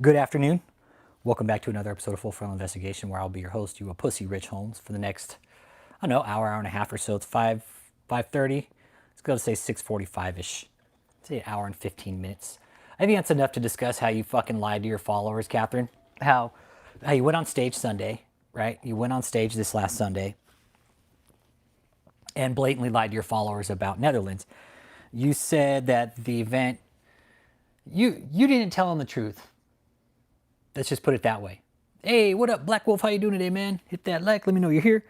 Good afternoon. Welcome back to another episode of Frontal Investigation, where I'll be your host, you a pussy, Rich Holmes, for the next, I don't know, hour and a half or so. It's 5:30. It's going to say 6:45-ish. Say an hour and 15 minutes. I think that's enough to discuss how you fucking lied to your followers, Kathryn. How you went on stage Sunday, right? You went on stage this last Sunday and blatantly lied to your followers about Netherlands. You said that the event, you didn't tell them the truth. Let's just put it that way. Hey, what up, Black Wolf? How you doing today, man? Hit that like. Let me know you're here.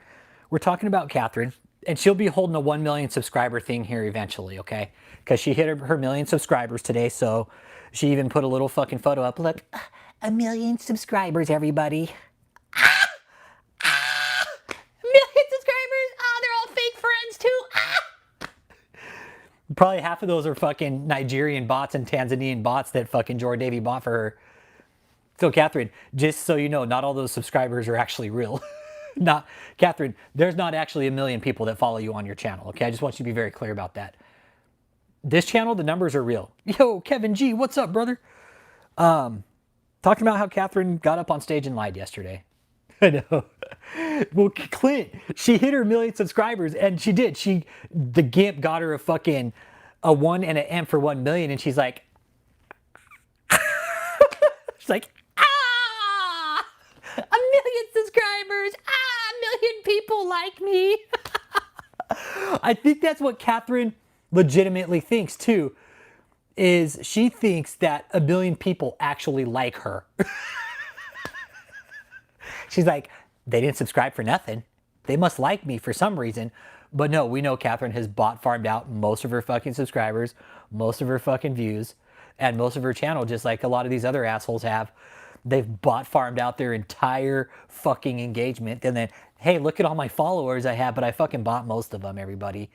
We're talking about Kathryn, and she'll be holding a 1 million subscriber thing here eventually, okay? Because she hit her million subscribers today, so she even put a little fucking photo up. Look, 1 million subscribers, everybody. Million subscribers? Ah, they're all fake friends too. Probably half of those are fucking Nigerian bots and Tanzanian bots that fucking Jordan Davey bought for her. So, Kathryn, just so you know, not all those subscribers are actually real. Not, Kathryn, there's not actually 1 million people that follow you on your channel, okay? I just want you to be very clear about that. This channel, the numbers are real. Yo, Kevin G, what's up, brother? Talking about how Kathryn got up on stage and lied yesterday. I know. Well, Clint, she hit her 1 million subscribers, and she did. The GIMP got her a 1 and an M for 1 million, and she's like, ah, 1 million subscribers, ah, 1 million people like me. I think that's what Kathryn legitimately thinks too, is she thinks that 1 million people actually like her. She's like, they didn't subscribe for nothing. They must like me for some reason. But no, we know Kathryn has farmed out most of her fucking subscribers, most of her fucking views, and most of her channel, just like a lot of these other assholes have. They've farmed out their entire fucking engagement. And then, hey, look at all my followers I have, but I fucking bought most of them, everybody.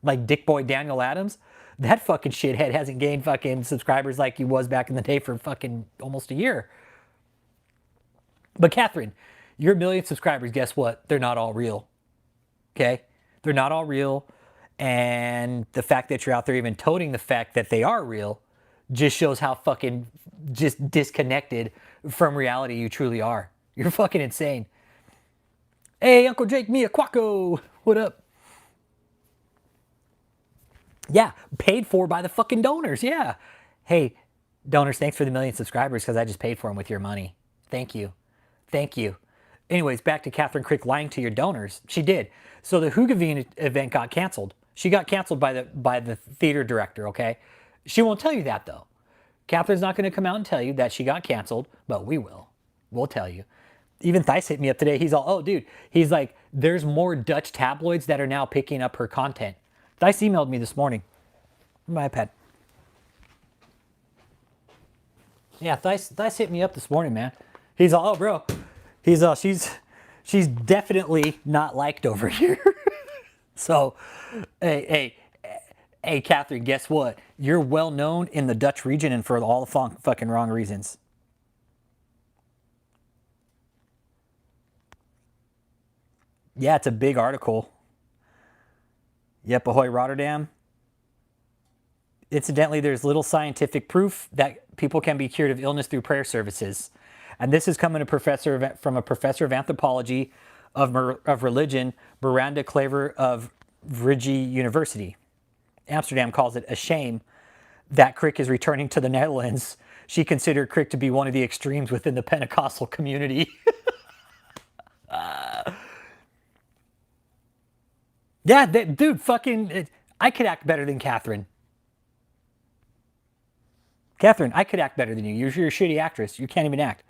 Like Dick Boy Daniel Adams, that fucking shithead hasn't gained fucking subscribers like he was back in the day for fucking almost a year. But Kathryn, your 1 million subscribers, guess what? They're not all real. Okay? They're not all real. And the fact that you're out there even toting the fact that they are real just shows how fucking just disconnected from reality you truly are. You're fucking insane. Hey, Uncle Jake Mia Quaco. What up? Yeah, paid for by the fucking donors. Yeah. Hey, donors, thanks for the 1 million subscribers because I just paid for them with your money. Thank you. Thank you. Anyways, back to Kathryn Krick lying to your donors. She did. So the Hoogeveen event got canceled. She got canceled by the theater director, okay? She won't tell you that, though. Kathryn's not going to come out and tell you that she got canceled, but we will. We'll tell you. Even Thijs hit me up today. He's all, oh, dude. He's like, there's more Dutch tabloids that are now picking up her content. Thijs emailed me this morning. My iPad. Yeah, Thijs hit me up this morning, man. He's all, oh, bro. He's all, she's definitely not liked over here. So, hey, Kathryn, guess what? You're well known in the Dutch region and for all the fucking wrong reasons. Yeah, it's a big article. Yep, ahoy Rotterdam. Incidentally, there's little scientific proof that people can be cured of illness through prayer services. And this is coming from a professor of anthropology of religion, Miranda Klaver of Vrije University. Amsterdam calls it a shame that Krick is returning to the Netherlands. She considered Krick to be one of the extremes within the Pentecostal community. Yeah, dude, fucking, I could act better than Kathryn. Kathryn, I could act better than you. You're a shitty actress. You can't even act.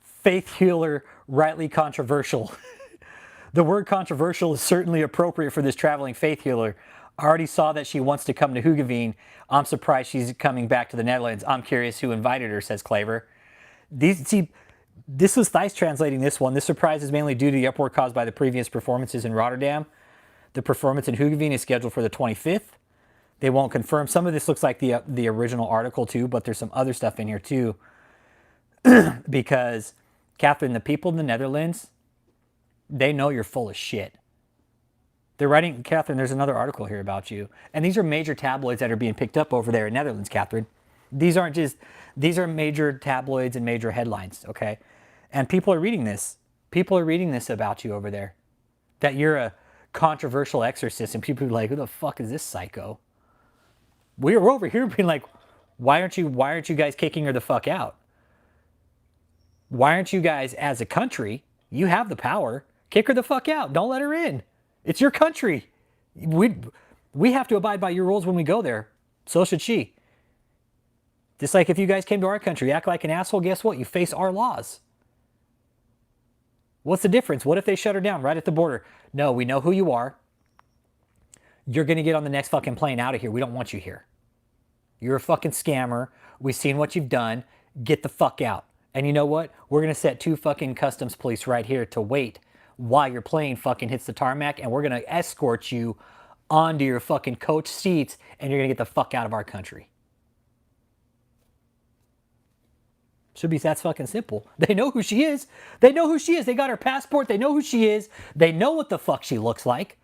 Faith healer, rightly controversial. The word controversial is certainly appropriate for this traveling faith healer. I already saw that she wants to come to Hoogeveen. I'm surprised she's coming back to the Netherlands. I'm curious who invited her, says Klaver. This was Thijs translating this one. This surprise is mainly due to the uproar caused by the previous performances in Rotterdam. The performance in Hoogeveen is scheduled for the 25th. They won't confirm. Some of this looks like the original article too, but there's some other stuff in here too. Because, Kathryn, the people in the Netherlands, they know you're full of shit. They're writing, Kathryn, there's another article here about you. And these are major tabloids that are being picked up over there in Netherlands, Kathryn. These aren't just, these are major tabloids and major headlines, okay? And people are reading this. People are reading this about you over there. That you're a controversial exorcist, and people are like, who the fuck is this psycho? We're over here being like, why aren't you guys kicking her the fuck out? Why aren't you guys, as a country, you have the power, kick her the fuck out. Don't let her in. It's your country. We have to abide by your rules when we go there. So should she. Just like if you guys came to our country, act like an asshole, guess what? You face our laws. What's the difference? What if they shut her down right at the border? No, we know who you are. You're going to get on the next fucking plane out of here. We don't want you here. You're a fucking scammer. We've seen what you've done. Get the fuck out. And you know what? We're going to set 2 fucking customs police right here to wait while your plane fucking hits the tarmac, and we're going to escort you onto your fucking coach seats, and you're going to get the fuck out of our country. Should be that fucking simple. They know who she is. They know who she is. They got her passport. They know who she is. They know what the fuck she looks like.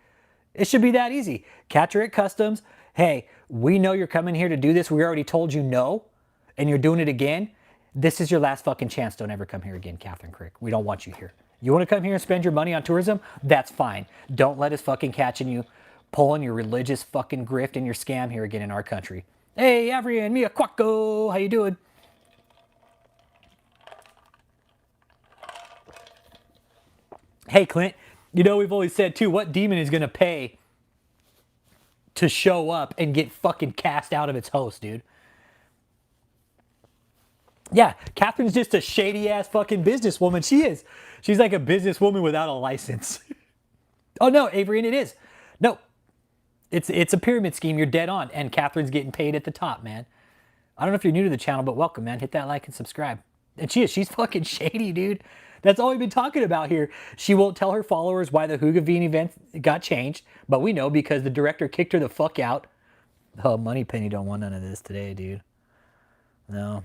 It should be that easy. Catch her at customs. Hey, we know you're coming here to do this. We already told you no, and you're doing it again. This is your last fucking chance. Don't ever come here again, Kathryn Krick. We don't want you here. You want to come here and spend your money on tourism? That's fine. Don't let us fucking catching you pulling your religious fucking grift and your scam here again in our country. Hey, Avrian, Mia Quacko, how you doing? Hey, Clint, you know we've always said too, what demon is going to pay to show up and get fucking cast out of its host, dude? Yeah, Kathryn's just a shady ass fucking businesswoman. She is. She's like a businesswoman without a license. Oh no, Avery, and it is. No, it's a pyramid scheme. You're dead on, and Kathryn's getting paid at the top, man. I don't know if you're new to the channel, but welcome, man. Hit that like and subscribe. And she's fucking shady, dude. That's all we've been talking about here. She won't tell her followers why the Hoogeveen event got changed, but we know because the director kicked her the fuck out. Oh, Moneypenny don't want none of this today, dude. No.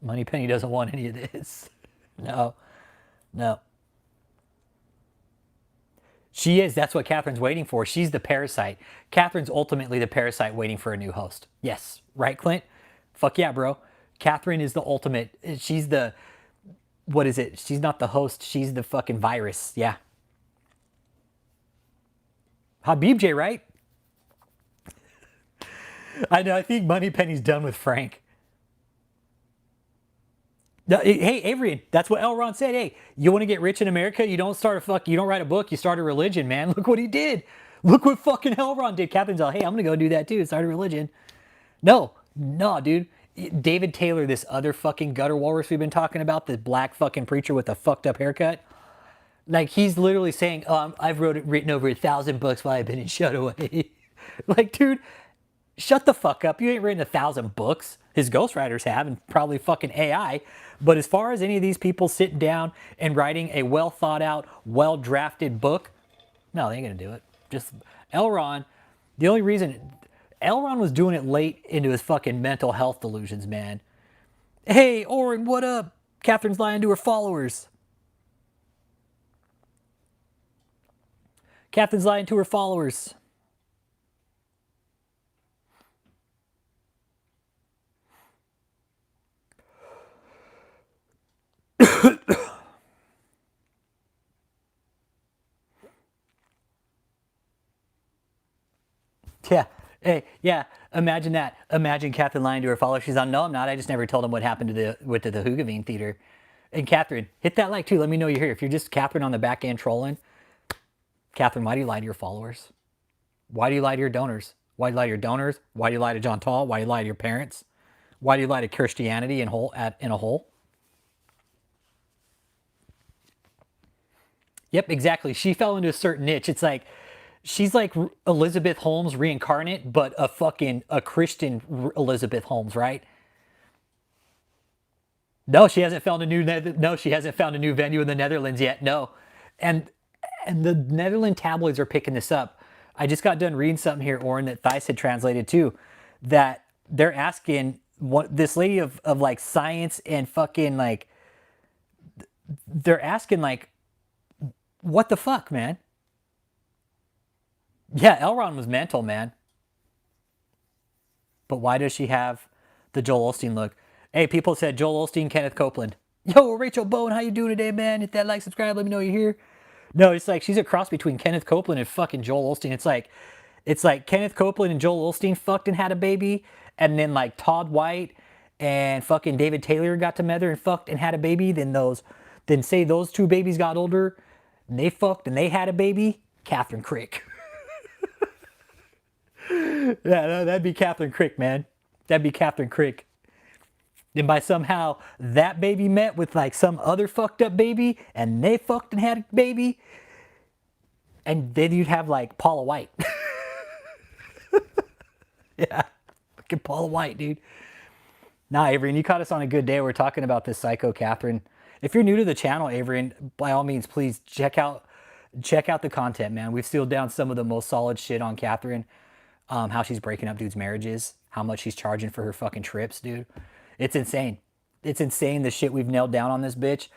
Moneypenny doesn't want any of this. No. No. She is. That's what Kathryn's waiting for. She's the parasite. Kathryn's ultimately the parasite waiting for a new host. Yes. Right, Clint? Fuck yeah, bro. Kathryn is the ultimate. She's the, what is it? She's not the host. She's the fucking virus. Yeah. Habib J, right? I know. I think Moneypenny's done with Frank. Hey, Avery, that's what Elron said. Hey, you want to get rich in America? You don't start you don't write a book, you start a religion, man. Look what he did. Look what fucking Elron did. Kathryn's like, hey, I'm going to go do that too. Start a religion. No, dude. David Taylor, this other fucking gutter walrus we've been talking about, the black fucking preacher with a fucked up haircut. Like, he's literally saying, oh, I've written over 1,000 books while I've been in Shutaway. Like, dude, shut the fuck up. You ain't written 1,000 books. His ghostwriters have, and probably fucking AI. But as far as any of these people sitting down and writing a well thought out, well drafted book, no, they ain't gonna do it. Just Elron, the only reason Elron was doing it late into his fucking mental health delusions, man. Hey, Oren, what up? Kathryn's lying to her followers. Kathryn's lying to her followers. Yeah. Hey, yeah. Imagine that. Imagine Kathryn lying to her followers. She's on, no, I'm not. I just never told them what happened to the Hoogeveen Theater. And Kathryn, hit that like too. Let me know you're here. If you're just Kathryn on the back end trolling, Kathryn, why do you lie to your followers? Why do you lie to your donors? Why do you lie to your donors? Why do you lie to John Tall? Why do you lie to your parents? Why do you lie to Christianity in a whole? Yep, exactly. She fell into a certain niche. It's like, she's like Elizabeth Holmes reincarnate, but a Christian Elizabeth Holmes, right? No, she hasn't found a new venue in the Netherlands yet. No, and the Netherlands tabloids are picking this up. I just got done reading something here, Oren, that Thais had translated too, that they're asking this lady of like science and fucking like, they're asking like, What the fuck, man? Yeah, Elron was mental, man. But why does she have the Joel Osteen look? Hey, people said Joel Osteen, Kenneth Copeland. Yo, Rachel Bowen, how you doing today, man? Hit that like, subscribe, let me know you're here. No, it's like she's a cross between Kenneth Copeland and fucking Joel Osteen. It's like Kenneth Copeland and Joel Osteen fucked and had a baby, and then like Todd White and fucking David Taylor got together and fucked and had a baby. Then say those two babies got older, and they fucked and they had a baby. Kathryn Krick. Yeah, no, that'd be Kathryn Krick, man. That'd be Kathryn Krick. Then by somehow that baby met with like some other fucked up baby, and they fucked and had a baby, and then you'd have like Paula White. Yeah, fucking Paula White, dude. Nah, Avery, and you caught us on a good day. We're talking about this psycho Kathryn. If you're new to the channel, Avery, by all means, please check out the content, man. We've sealed down some of the most solid shit on Kathryn. How she's breaking up dudes' marriages, how much she's charging for her fucking trips, dude. It's insane. It's insane the shit we've nailed down on this bitch.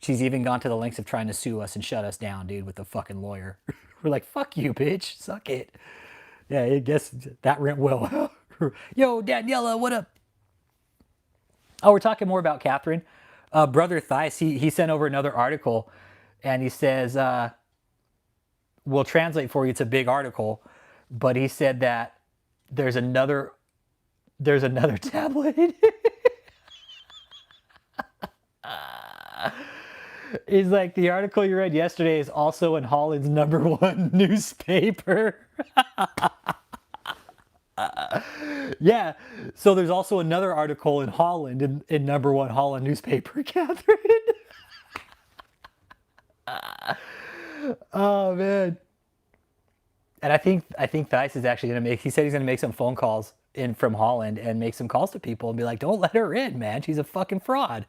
She's even gone to the lengths of trying to sue us and shut us down, dude, with a fucking lawyer. We're like, fuck you, bitch. Suck it. Yeah, I guess that went well. Yo, Daniela, what up? Oh, we're talking more about Kathryn. Brother Thice, he sent over another article, and he says, we'll translate for you. It's a big article, but he said that there's another tabloid. He's like, the article you read yesterday is also in Holland's #1 newspaper. Yeah, so there's also another article in Holland in #1 Holland newspaper, Kathryn. Oh man. And I think Thice is actually gonna make. He said he's gonna make some phone calls in from Holland and make some calls to people and be like, "Don't let her in, man. She's a fucking fraud.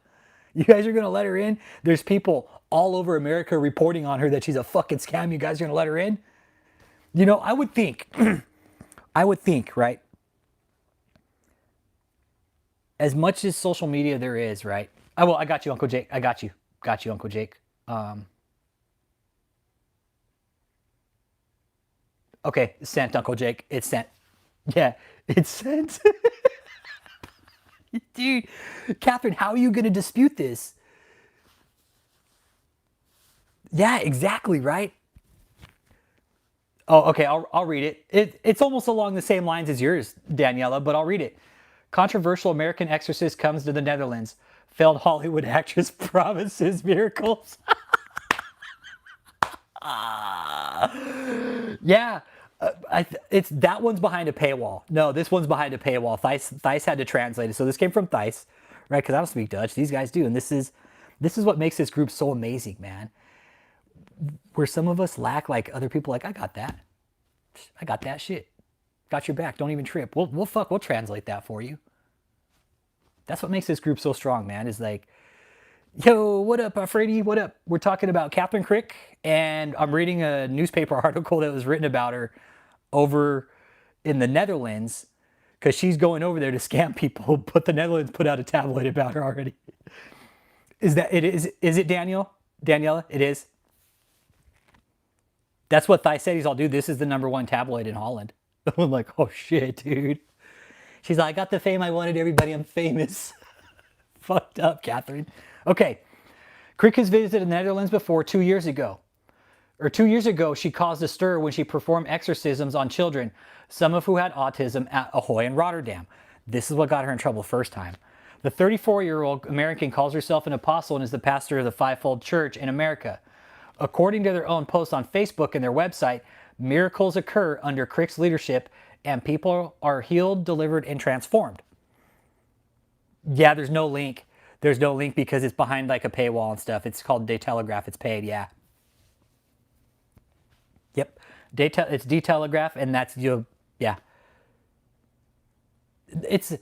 You guys are gonna let her in. There's people all over America reporting on her that she's a fucking scam. You guys are gonna let her in." You know, I would think, right? As much as social media there is, right? I got you, Uncle Jake. I got you, Uncle Jake. Okay, sent, Uncle Jake. It's sent. Yeah, it's sent. Dude, Kathryn, how are you going to dispute this? Yeah, exactly, right? Oh, okay, I'll read it. It's almost along the same lines as yours, Daniela, but I'll read it. Controversial American exorcist comes to the Netherlands. Failed Hollywood actress promises miracles. Yeah, it's that one's behind a paywall. No, this one's behind a paywall. Thice had to translate it, so this came from Thice, right? Because I don't speak Dutch. These guys do, and this is what makes this group so amazing, man. Where some of us lack, like other people, like I got that shit, got your back. Don't even trip. We'll translate that for you. That's what makes this group so strong, man. Is like, yo, what up, Freddy? What up? We're talking about Kathryn Krick, and I'm reading a newspaper article that was written about her over in the Netherlands because she's going over there to scam people. But the Netherlands put out a tabloid about her already. Is it Daniela? It is. That's what Thice said. He's all, dude, this is the #1 tabloid in Holland. I'm like, oh shit, dude. She's like, I got the fame I wanted, everybody. I'm famous. Fucked up, Kathryn. Okay. Krick has visited the Netherlands before 2 years ago. 2 years ago, she caused a stir when she performed exorcisms on children, some of who had autism, at Ahoy in Rotterdam. This is what got her in trouble first time. The 34-year-old American calls herself an apostle and is the pastor of the Fivefold Church in America. According to their own posts on Facebook and their website, miracles occur under Krick's leadership and people are healed, delivered, and transformed. Yeah, there's no link. There's no link because it's behind like a paywall and stuff. It's called De Telegraph. It's paid, yeah. Yep. It's De Telegraph, and that's yeah. It's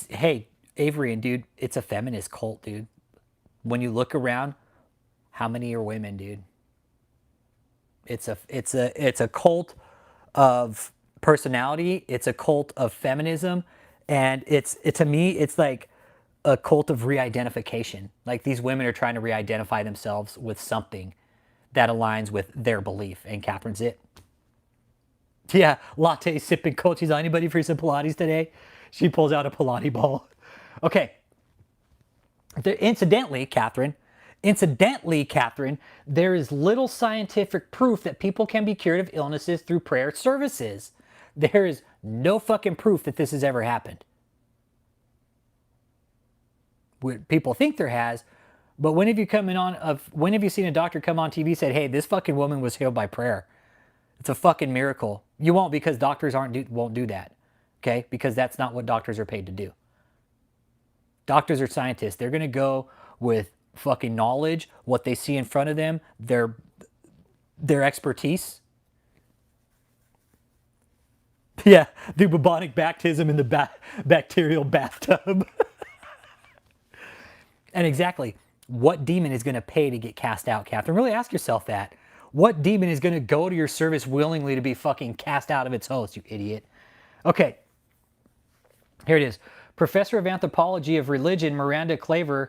hey, Avery and dude, it's a feminist cult, dude. When you look around, how many are women, dude? It's a cult of personality. It's a cult of feminism, and to me, it's like a cult of re-identification. Like these women are trying to re-identify themselves with something that aligns with their belief, and Kathryn's it. Yeah, latte sipping coaches. Anybody for some Pilates today? She pulls out a Pilates ball. Okay. Incidentally, Kathryn, there is little scientific proof that people can be cured of illnesses through prayer services. There is no fucking proof that this has ever happened. People think there has, but when have you seen a doctor come on TV and said, hey, this fucking woman was healed by prayer? It's a fucking miracle. You won't, because doctors won't do that. Okay? Because that's not what doctors are paid to do. Doctors are scientists. They're going to go with fucking knowledge, what they see in front of them, their expertise. Yeah, the bubonic baptism in the bacterial bathtub. And exactly, what demon is going to pay to get cast out, Kathryn? Really ask yourself that. What demon is going to go to your service willingly to be fucking cast out of its host, you idiot? Okay, here it is. Professor of Anthropology of Religion, Miranda Klaver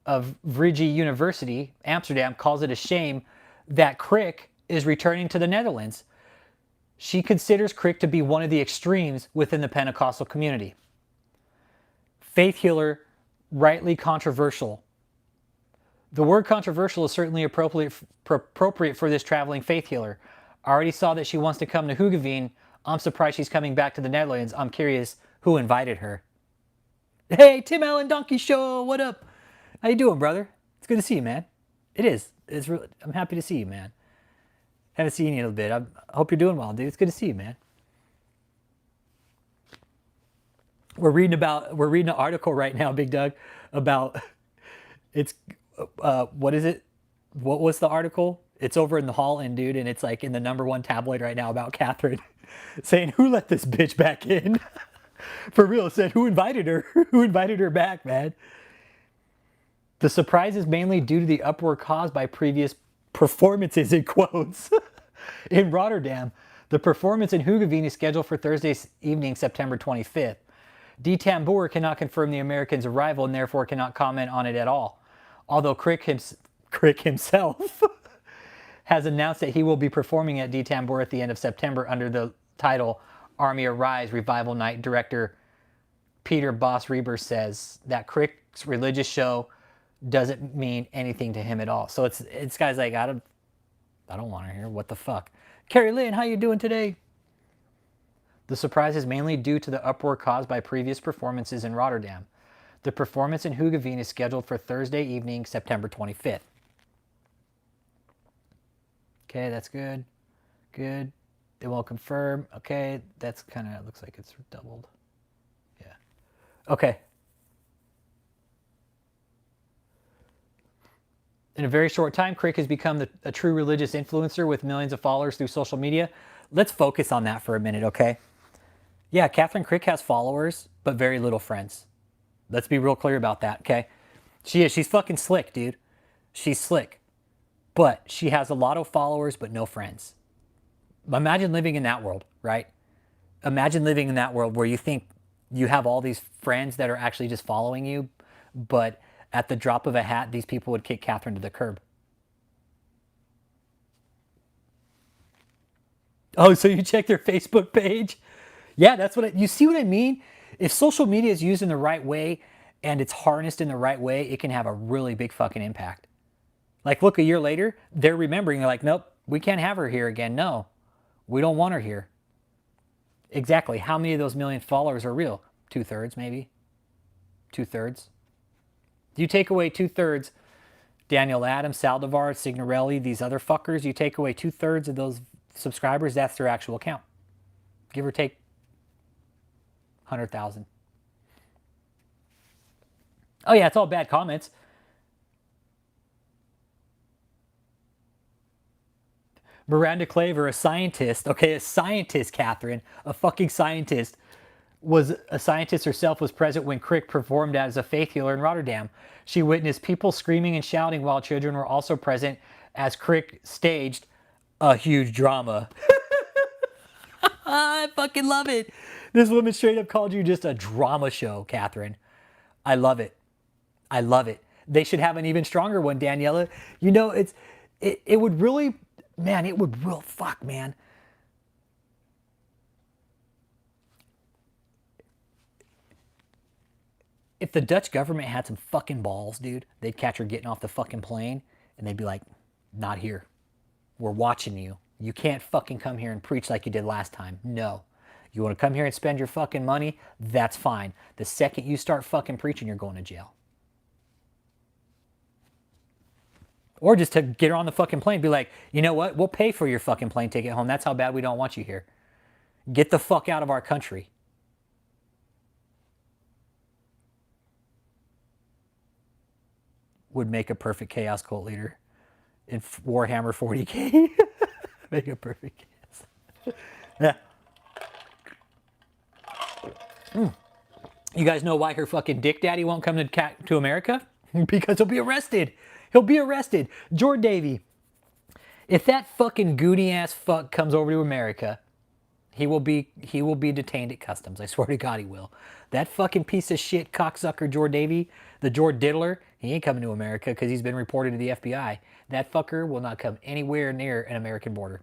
of Vrije University, Amsterdam, calls it a shame that Krick is returning to the Netherlands. She considers Krick to be one of the extremes within the Pentecostal community. Faith healer, rightly controversial. The word controversial is certainly appropriate for this traveling faith healer. I already saw that she wants to come to Hoogeveen. I'm surprised she's coming back to the Netherlands. I'm curious who invited her. Hey, Tim Allen Donkey Show, what up? How you doing, brother? It's good to see you, man. It is. I'm happy to see you, man. Haven't seen you in a bit. I hope you're doing well, dude. It's good to see you, man. We're reading an article right now, Big Doug, about what is it? What was the article? It's over in the Holland, dude, and it's like in the #1 tabloid right now about Kathryn saying, who let this bitch back in? For real, said, who invited her? Who invited her back, man? The surprise is mainly due to the uproar caused by previous performances, in quotes, in Rotterdam. The performance in Hoogeveen is scheduled for Thursday evening, September 25th. D. Tambour cannot confirm the Americans' arrival and therefore cannot comment on it at all. Although Krick himself has announced that he will be performing at D. Tambour at the end of September under the title Army Arise Revival Night. Director Peter Boss Reber says that Krick's religious show doesn't mean anything to him at all. So it's guys like, I don't want to hear. What the fuck? Carrie Lynn, how you doing today? The surprise is mainly due to the uproar caused by previous performances in Rotterdam. The performance in Hoogeveen is scheduled for Thursday evening, September 25th. Okay, that's good. Good. They won't confirm. Okay, that's kind of, looks like it's doubled. Yeah. Okay. In a very short time, Krick has become a true religious influencer with millions of followers through social media. Let's focus on that for a minute, okay? Yeah, Kathryn Krick has followers, but very little friends. Let's be real clear about that, okay? She's fucking slick, dude. She's slick. But she has a lot of followers, but no friends. Imagine living in that world, right? Imagine living in that world where you think you have all these friends that are actually just following you, but at the drop of a hat, these people would kick Kathryn to the curb. Oh, so you check their Facebook page? Yeah, that's you see what I mean? If social media is used in the right way and it's harnessed in the right way, it can have a really big fucking impact. Like, look, a year later, they're remembering, they're like, nope, we can't have her here again. No, we don't want her here. Exactly. How many of those million followers are real? 2/3, maybe. 2/3. You take away 2/3, Daniel Adams, Saldivar, Signorelli, these other fuckers, you take away 2/3 of those subscribers, that's their actual count. Give or take 100,000. Oh yeah, it's all bad comments. Miranda Klaver, a scientist, okay, a scientist, Kathryn, a fucking scientist, was a scientist herself, was present when Krick performed as a faith healer in Rotterdam. She witnessed people screaming and shouting while children were also present as Krick staged a huge drama. I fucking love it. This woman straight up called you just a drama show, Kathryn. I love it. I love it. They should have an even stronger one, Daniela. You know, It would really, man, it would real fuck, man. If the Dutch government had some fucking balls, dude, they'd catch her getting off the fucking plane and they'd be like, not here. We're watching you. You can't fucking come here and preach like you did last time. No. You want to come here and spend your fucking money? That's fine. The second you start fucking preaching, you're going to jail. Or just to get her on the fucking plane, be like, you know what? We'll pay for your fucking plane ticket home. That's how bad we don't want you here. Get the fuck out of our country. Would make a perfect chaos cult leader in Warhammer 40k. Make a perfect chaos. Yeah. You guys know why her fucking dick daddy won't come to America? Because he'll be arrested. He'll be arrested. Jordan Davey, if that fucking goody ass fuck comes over to America, he will be detained at customs. I swear to God he will. That fucking piece of shit cocksucker Jordan Davey, the Jord Diddler, he ain't coming to America because he's been reported to the FBI. That fucker will not come anywhere near an American border.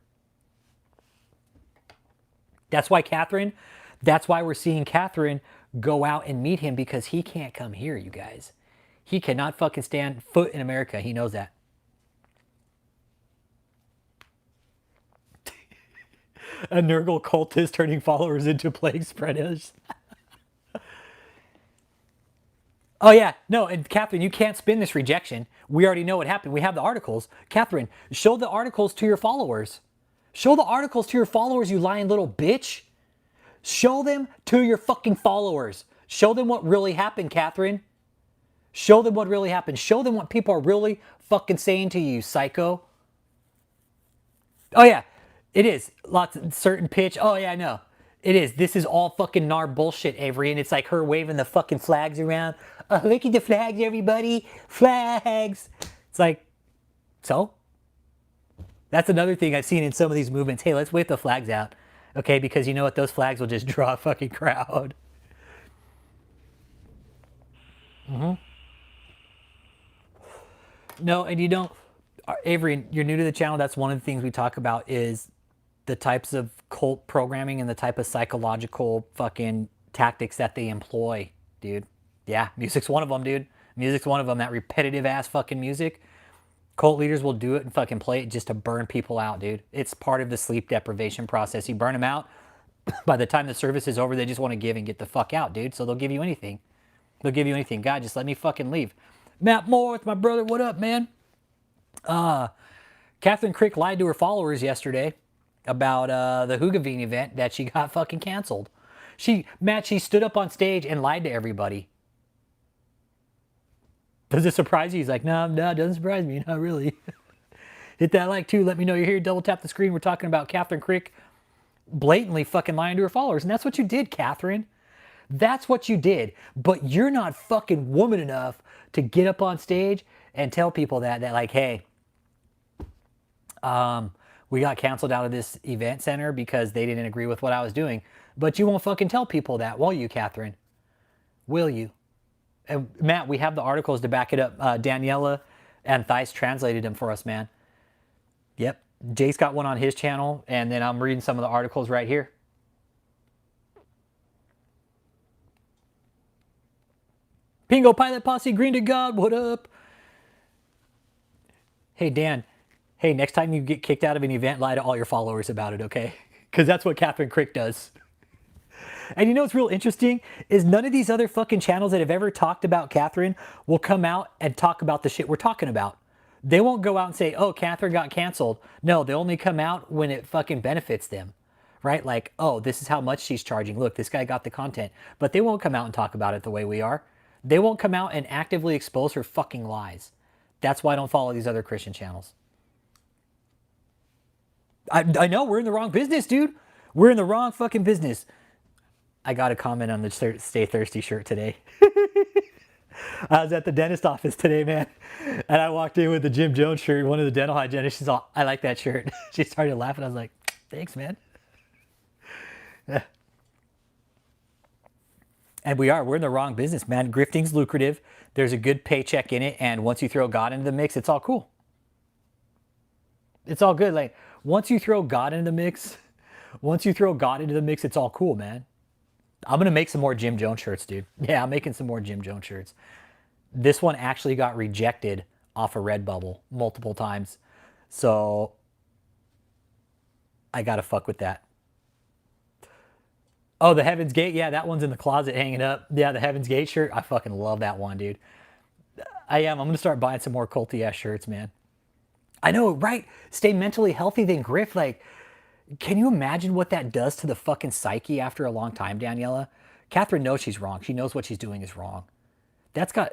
That's why we're seeing Kathryn go out and meet him, because he can't come here, you guys. He cannot fucking stand foot in America. He knows that. A Nurgle cultist turning followers into plague spreaders. Oh yeah, no, and Kathryn, you can't spin this rejection. We already know what happened. We have the articles. Kathryn, show the articles to your followers. Show the articles to your followers, you lying little bitch. Show them to your fucking followers. Show them what really happened, Kathryn. Show them what really happened. Show them what people are really fucking saying to you, psycho. Oh yeah, it is. Lots of certain pitch. Oh yeah, I know. It is. This is all fucking nar bullshit, Avery. And it's like her waving the fucking flags around. Oh, look at the flags, everybody. Flags. It's like, so? That's another thing I've seen in some of these movements. Hey, let's wave the flags out. Okay, because you know what? Those flags will just draw a fucking crowd. No, and you don't, Avery, you're new to the channel. That's one of the things we talk about is the types of cult programming and the type of psychological fucking tactics that they employ, dude. Yeah, music's one of them, dude. Music's one of them. That repetitive ass fucking music. Cult leaders will do it and fucking play it just to burn people out, dude. It's part of the sleep deprivation process. You burn them out. By the time the service is over, they just want to give and get the fuck out, dude. So they'll give you anything. They'll give you anything. God, just let me fucking leave. Matt Moore, it's my brother. What up, man? Kathryn Krick lied to her followers yesterday about the Hugaveen event that she got fucking canceled. She stood up on stage and lied to everybody. Does it surprise you? He's like, no, it doesn't surprise me. Not really. Hit that like too. Let me know you're here. Double tap the screen. We're talking about Kathryn Krick blatantly fucking lying to her followers. And that's what you did, Kathryn. That's what you did. But you're not fucking woman enough to get up on stage and tell people that like, hey, we got canceled out of this event center because they didn't agree with what I was doing. But you won't fucking tell people that, will you, Kathryn? Will you? And Matt, we have the articles to back it up. Daniela and Thais translated them for us, man. Yep. Jake's got one on his channel, and then I'm reading some of the articles right here. Pingo Pilot Posse, Green to God, what up? Hey, Dan. Hey, next time you get kicked out of an event, lie to all your followers about it, okay? Because that's what Kathryn Krick does. And you know what's real interesting is none of these other fucking channels that have ever talked about Kathryn will come out and talk about the shit we're talking about. They won't go out and say, oh, Kathryn got canceled. No, they only come out when it fucking benefits them, right? Like, oh, this is how much she's charging. Look, this guy got the content. But they won't come out and talk about it the way we are. They won't come out and actively expose her fucking lies. That's why I don't follow these other Christian channels. I know, we're in the wrong business, dude. We're in the wrong fucking business. I got a comment on the Stay Thirsty shirt today. I was at the dentist office today, man. And I walked in with the Jim Jones shirt, one of the dental hygienists. She's all, I like that shirt. She started laughing. I was like, thanks, man. And we're in the wrong business, man. Grifting's lucrative. There's a good paycheck in it. And once you throw God into the mix, it's all cool. It's all good. Like once you throw God into the mix, it's all cool, man. I'm gonna make some more Jim Jones shirts, dude. Yeah, I'm making some more Jim Jones shirts. This one actually got rejected off a Redbubble multiple times, so I gotta fuck with that. Oh, the Heaven's Gate. Yeah, that one's in the closet hanging up. Yeah, the Heaven's Gate shirt. I fucking love that one, dude. I am. I'm gonna start buying some more culty ass shirts, man. I know, right? Stay mentally healthy, then grift. Like, can you imagine what that does to the fucking psyche after a long time, Daniela? Kathryn knows she's wrong. She knows what she's doing is wrong. That's got,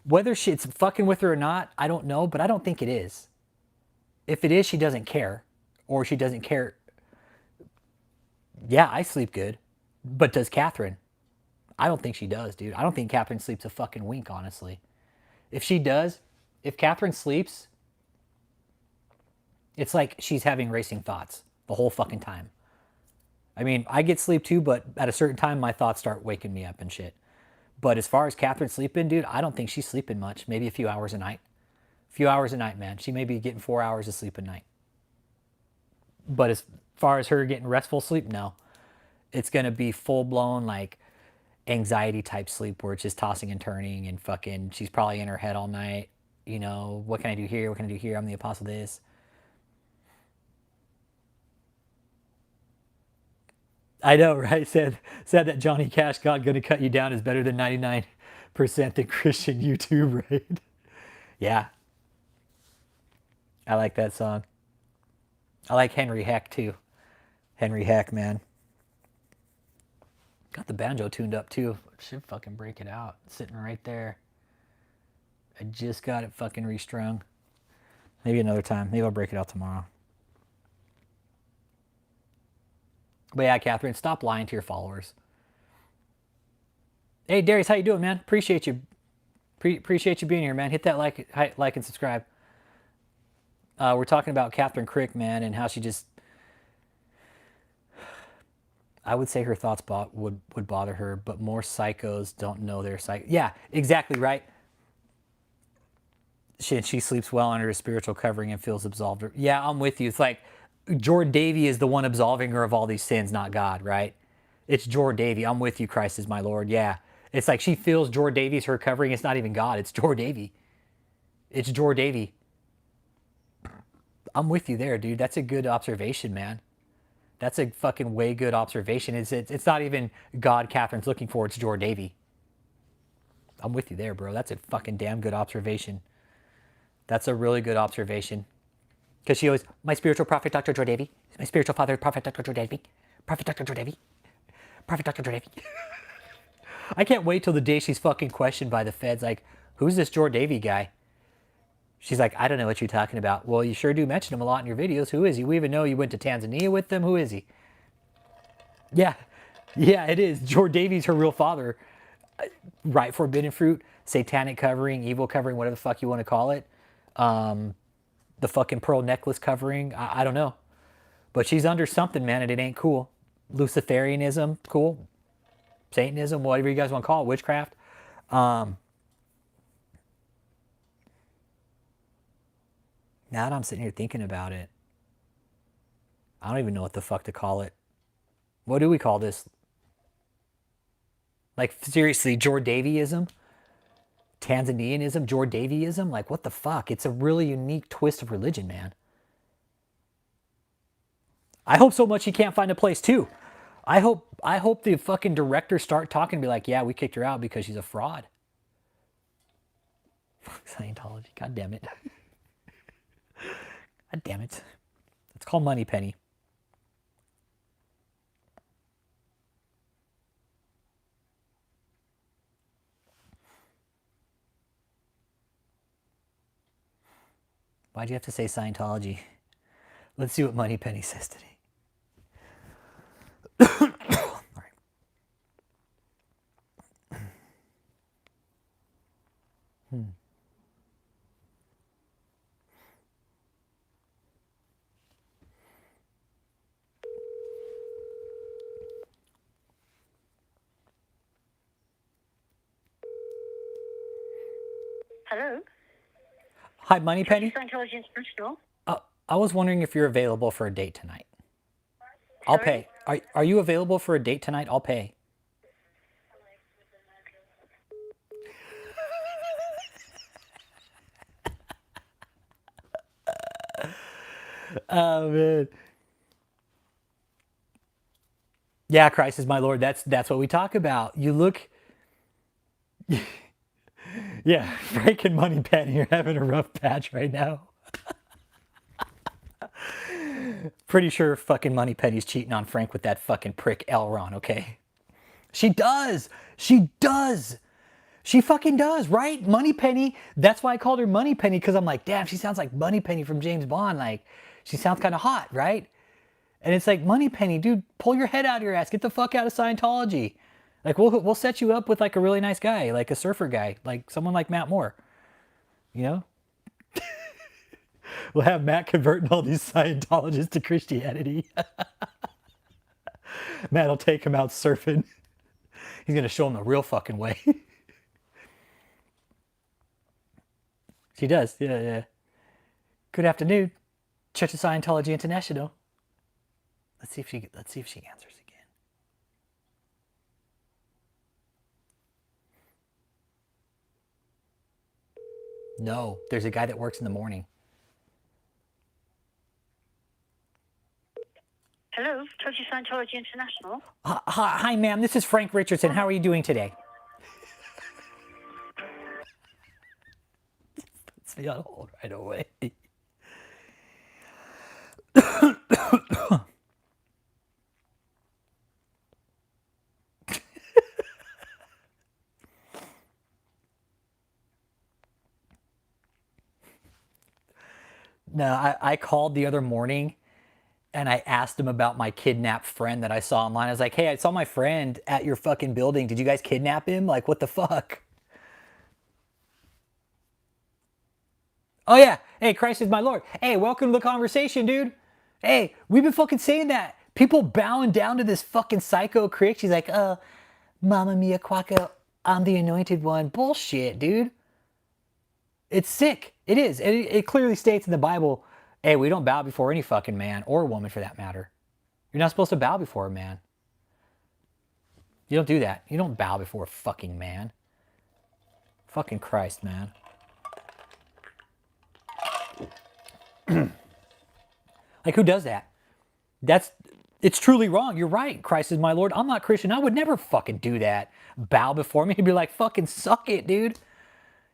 whether it's fucking with her or not, I don't know, but I don't think it is. If it is, she doesn't care. Or she doesn't care. Yeah, I sleep good. But does Kathryn? I don't think she does, dude. I don't think Kathryn sleeps a fucking wink, honestly. If she does, if Kathryn sleeps, it's like she's having racing thoughts the whole fucking time. I mean, I get sleep too, but at a certain time, my thoughts start waking me up and shit. But as far as Kathryn sleeping, dude, I don't think she's sleeping much. Maybe a few hours a night. A few hours a night, man. She may be getting 4 hours of sleep a night. But as far as her getting restful sleep, no. It's going to be full blown, like, anxiety type sleep where it's just tossing and turning and fucking, she's probably in her head all night. You know, what can I do here? What can I do here? I'm the apostle of this. I know, right? Said that Johnny Cash God gonna cut you down is better than 99% than Christian YouTube, right? Yeah, I like that song. I like Henry Heck too. Henry Heck, man. Got the banjo tuned up too. Should fucking break it out. It's sitting right there. I just got it fucking restrung. Maybe another time. Maybe I'll break it out tomorrow. But yeah, Kathryn, stop lying to your followers. Hey, Darius, how you doing, man? Appreciate you. Appreciate you being here, man. Hit that like and subscribe. We're talking about Kathryn Krick, man, and how she just, I would say her thoughts would bother her, but more psychos don't know their psych. Yeah, exactly right. She sleeps well under a spiritual covering and feels absolved. Yeah, I'm with you. It's like Jordan Davey is the one absolving her of all these sins, not God, right? It's Jordan Davey. I'm with you, Christ is my Lord. Yeah. It's like she feels Jordan Davey's her covering. It's not even God. It's Jordan Davey. It's Jordan Davey. I'm with you there, dude. That's a good observation, man. That's a fucking way good observation. It's not even God Kathryn's looking for. It's Jordan Davey. I'm with you there, bro. That's a fucking damn good observation. That's a really good observation. Because she always, my spiritual prophet, Dr. Jordan Davey. My spiritual father, Prophet Dr. Jordan Davey. Prophet Dr. Jordan Davey. Prophet Dr. Jordan Davey. I can't wait till the day she's fucking questioned by the feds. Like, who's this Jordan Davey guy? She's like, I don't know what you're talking about. Well, you sure do mention him a lot in your videos. Who is he? We even know you went to Tanzania with them. Who is he? Yeah. Yeah, it is. Jordan Davey's her real father. Right, forbidden fruit, satanic covering, evil covering, whatever the fuck you want to call it. The fucking pearl necklace covering. I don't know. But she's under something, man, and it ain't cool. Luciferianism, cool. Satanism, whatever you guys want to call it, witchcraft. Now that I'm sitting here thinking about it, I don't even know what the fuck to call it. What do we call this? Like, seriously, Jordavieism? Tanzanianism? Jordavieism? Like, what the fuck? It's a really unique twist of religion, man. I hope so much he can't find a place, too. I hope the fucking directors start talking and be like, yeah, we kicked her out because she's a fraud. Fuck Scientology. God damn it. God damn it. It's called Moneypenny. Why'd you have to say Scientology? Let's see what Moneypenny says today. All right. Hello. Hi, Moneypenny. Scientology International. I was wondering if you're available for a date tonight. I'll Sorry? pay. Are you available for a date tonight? I'll pay. Oh man. Yeah, Christ is my Lord. That's what we talk about. You look. Yeah, Frank and Money Penny are having a rough patch right now. Pretty sure fucking Money Penny's cheating on Frank with that fucking prick Elron, okay? She does. She does. She fucking does, right? Money Penny. That's why I called her Money Penny, because I'm like, damn, she sounds like Money Penny from James Bond. Like, she sounds kind of hot, right? And it's like, Money Penny, dude, pull your head out of your ass. Get the fuck out of Scientology. Like, we'll set you up with like a really nice guy, like a surfer guy, like someone like Matt Moore. You know? We'll have Matt converting all these Scientologists to Christianity. Matt will take him out surfing. He's gonna show him the real fucking way. She does, yeah, yeah. Good afternoon, Church of Scientology International. Let's see if she answers again. No, there's a guy that works in the morning. Hello, Church of Scientology International. Hi, ma'am. This is Frank Richardson. How are you doing today? Let's be on hold right away. No, I called the other morning and I asked him about my kidnapped friend that I saw online. I was like, hey, I saw my friend at your fucking building. Did you guys kidnap him? Like, what the fuck? Oh, yeah. Hey, Christ is my Lord. Hey, welcome to the conversation, dude. Hey, we've been fucking saying that. People bowing down to this fucking psycho Krick. She's like, Mama Mia Quacko, I'm the anointed one. Bullshit, dude. It's sick. It is. It clearly states in the Bible, hey, we don't bow before any fucking man or woman for that matter. You're not supposed to bow before a man. You don't do that. You don't bow before a fucking man. Fucking Christ, man. Like, who does that? It's truly wrong. You're right. Christ is my Lord. I'm not Christian. I would never fucking do that. Bow before me. He'd be like, fucking suck it, dude.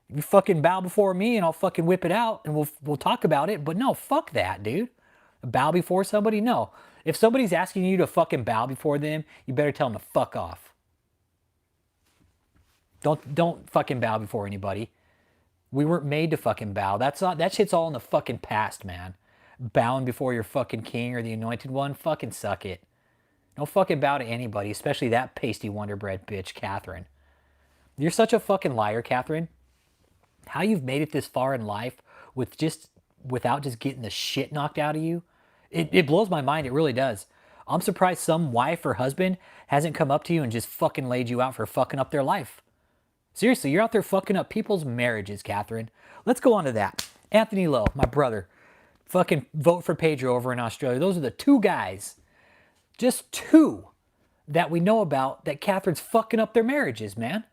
You fucking bow before me and I'll fucking whip it out and we'll talk about it. But no, fuck that, dude. Bow before somebody? No. If somebody's asking you to fucking bow before them, you better tell them to fuck off. Don't fucking bow before anybody. We weren't made to fucking bow. That shit's all in the fucking past, man. Bowing before your fucking king or the anointed one, fucking suck it. Don't fucking bow to anybody, especially that pasty Wonder Bread bitch, Kathryn. You're such a fucking liar, Kathryn. How you've made it this far in life without just getting the shit knocked out of you, it blows my mind. It really does. I'm surprised some wife or husband hasn't come up to you and just fucking laid you out for fucking up their life. Seriously, you're out there fucking up people's marriages, Kathryn. Let's go on to that. Anthony Lowe, my brother. Fucking vote for Pedro over in Australia. Those are the two guys, just two, that we know about that Kathryn's fucking up their marriages, man.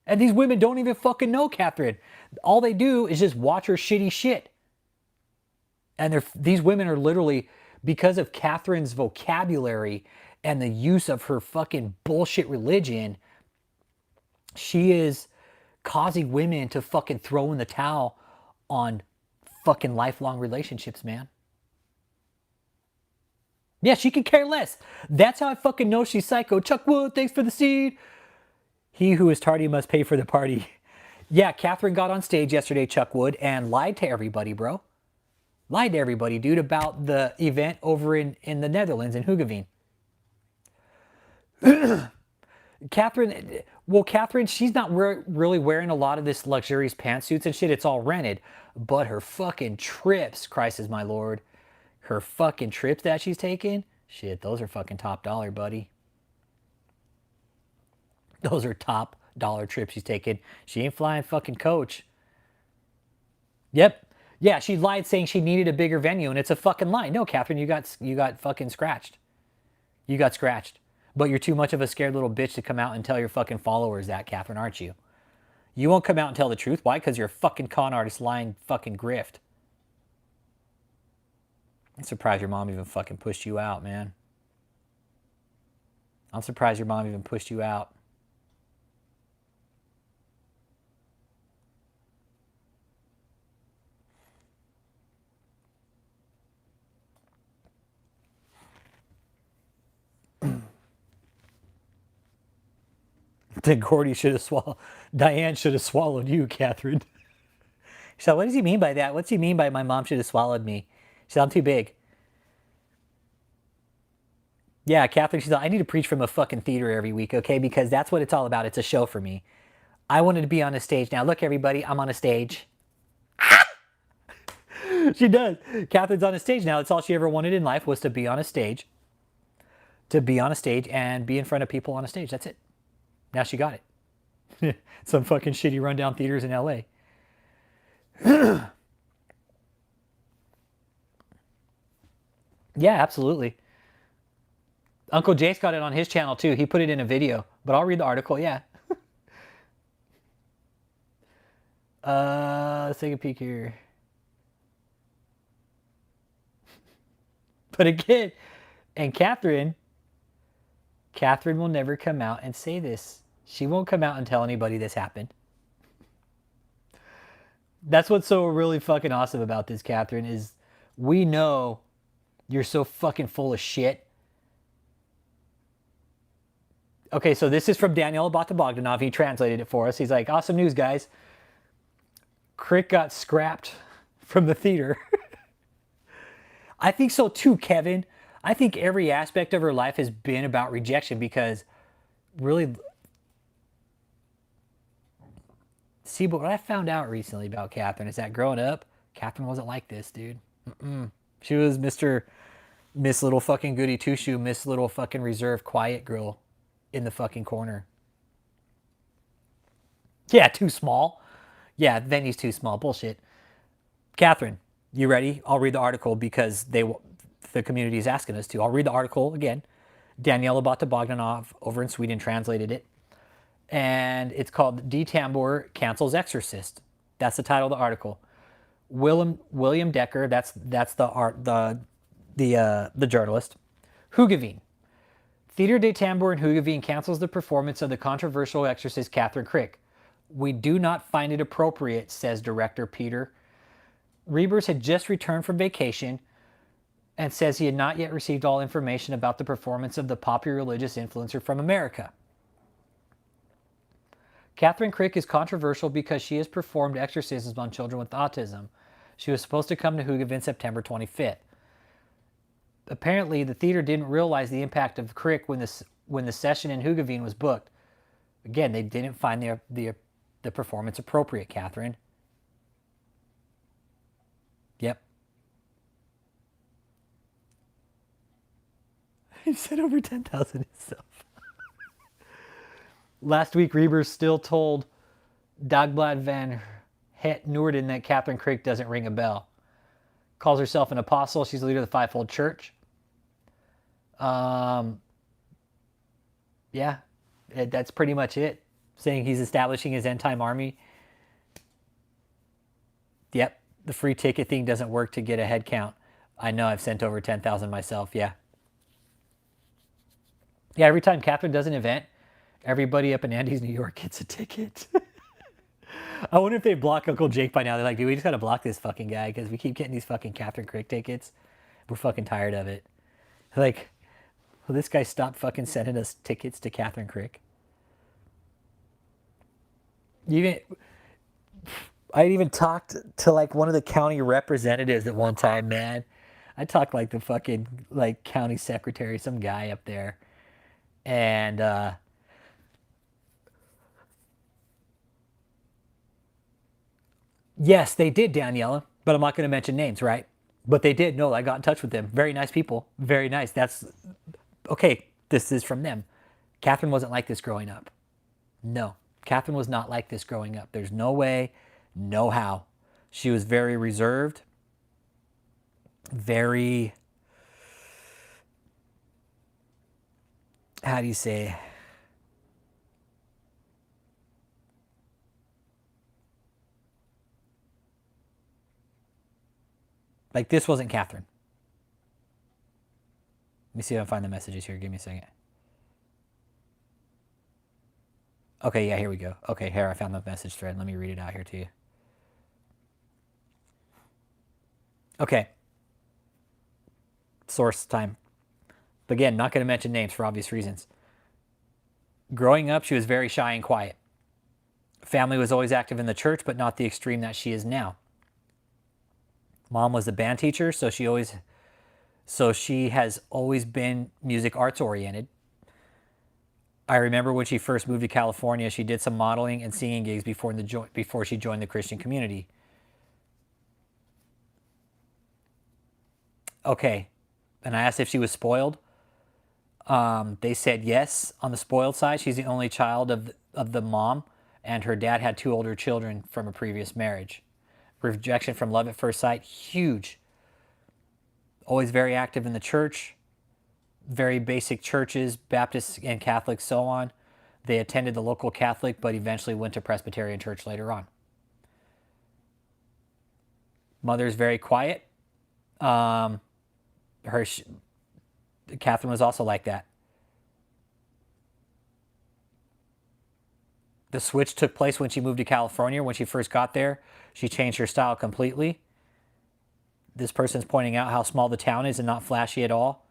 And these women don't even fucking know Kathryn. All they do is just watch her shitty shit. And these women are literally, because of Kathryn's vocabulary and the use of her fucking bullshit religion, she is causing women to fucking throw in the towel on fucking lifelong relationships, man. Yeah, she could care less. That's how I fucking know she's psycho. Chuck Wood, thanks for the seed. He who is tardy must pay for the party. Yeah, Kathryn got on stage yesterday, Chuck Wood, and lied to everybody, bro. Lied to everybody, dude, about the event over in the Netherlands, in Hoogeveen. Kathryn, she's not really wearing a lot of this luxurious pantsuits and shit. It's all rented. But her fucking trips, Christ is my Lord, her fucking trips that she's taking, shit, those are fucking top dollar, buddy. Those are top dollar trips she's taking. She ain't flying fucking coach. Yep. Yeah, she lied saying she needed a bigger venue, and it's a fucking lie. No, Kathryn, you got fucking scratched. You got scratched. But you're too much of a scared little bitch to come out and tell your fucking followers that, Kathryn, aren't you? You won't come out and tell the truth. Why? Because you're a fucking con artist lying fucking grift. I'm surprised your mom even fucking pushed you out, man. I'm surprised your mom even pushed you out. Then Gordy should have swallowed. Diane should have swallowed you, Kathryn. She said, what does he mean by that? What's he mean by my mom should have swallowed me? She said, I'm too big. Yeah, Kathryn, she's like, I need to preach from a fucking theater every week, okay? Because that's what it's all about. It's a show for me. I wanted to be on a stage. Now, look, everybody, I'm on a stage. She does. Kathryn's on a stage now. It's all she ever wanted in life was to be on a stage. To be on a stage and be in front of people on a stage. That's it. Now she got it. Some fucking shitty rundown theaters in LA. Yeah, absolutely. Uncle Jace got it on his channel too. He put it in a video, but I'll read the article. Yeah. Let's take a peek here. But again, and Kathryn will never come out and say this. She won't come out and tell anybody this happened. That's what's so really fucking awesome about this, Kathryn, is we know you're so fucking full of shit. Okay, so this is from Daniel Bogdanov. He translated it for us. He's like, awesome news, guys. Krick got scrapped from the theater. I think so too, Kevin. I think every aspect of her life has been about rejection because really... See, but what I found out recently about Kathryn is that growing up, Kathryn wasn't like this, dude. She was Miss Little fucking Goody Two-Shoe, Miss Little fucking reserved quiet girl in the fucking corner. Yeah, too small. Yeah, the venue's too small. Bullshit. Kathryn, you ready? I'll read the article because the community is asking us to. I'll read the article again. Daniela Bogdanov over in Sweden translated it. And it's called D. Tambor Cancels Exorcist. That's the title of the article. William Decker, that's the journalist. Hugaveen. Theater de Tambor in Hugaveen cancels the performance of the controversial exorcist Kathryn Krick. We do not find it appropriate, says director Peter. Rebers had just returned from vacation and says he had not yet received all information about the performance of the popular religious influencer from America. Kathryn Krick is controversial because she has performed exorcisms on children with autism. She was supposed to come to Hugaveen September 25th. Apparently, the theater didn't realize the impact of Krick when the session in Hugaveen was booked. Again, they didn't find the performance appropriate, Kathryn. Yep. He said over 10,000 himself. Last week, Rebers still told Dagblad van Het Noorden that Kathryn Krick doesn't ring a bell. Calls herself an apostle. She's the leader of the Fivefold Church. Yeah, that's pretty much it. Saying he's establishing his end-time army. Yep, the free ticket thing doesn't work to get a head count. I know, I've sent over 10,000 myself, yeah. Yeah, every time Kathryn does an event, everybody up in Andy's, New York gets a ticket. I wonder if they block Uncle Jake by now. They're like, dude, we just got to block this fucking guy because we keep getting these fucking Kathryn Krick tickets. We're fucking tired of it. Like, will this guy stop fucking sending us tickets to Kathryn Krick? I even talked to like one of the county representatives at one time, man. I talked like the fucking like county secretary, some guy up there. And yes, they did, Daniela, but I'm not going to mention names, right? But they did. No, I got in touch with them. Very nice people. Very nice. That's okay. This is from them. Kathryn wasn't like this growing up. No, Kathryn was not like this growing up. There's no way, no how. She was very reserved, very, how do you say, like this wasn't Kathryn. Let me see if I can find the messages here. Give me a second. Okay, yeah, here we go. Okay, here, I found the message thread. Let me read it out here to you. Okay. Source time. Again, not going to mention names for obvious reasons. Growing up, she was very shy and quiet. Family was always active in the church, but not the extreme that she is now. Mom was a band teacher, so she has always been music arts oriented. I remember when she first moved to California, she did some modeling and singing gigs before she joined the Christian community. Okay, and I asked if she was spoiled. They said yes. On the spoiled side, she's the only child of the mom, and her dad had 2 older children from a previous marriage. Rejection from love at first sight, huge. Always very active in the church, very basic churches, Baptists and Catholics, so on. They attended the local Catholic, but eventually went to Presbyterian church later on. Mother's very quiet. Kathryn was also like that. The switch took place when she moved to California. When she first got there, she changed her style completely. This person's pointing out how small the town is and not flashy at all.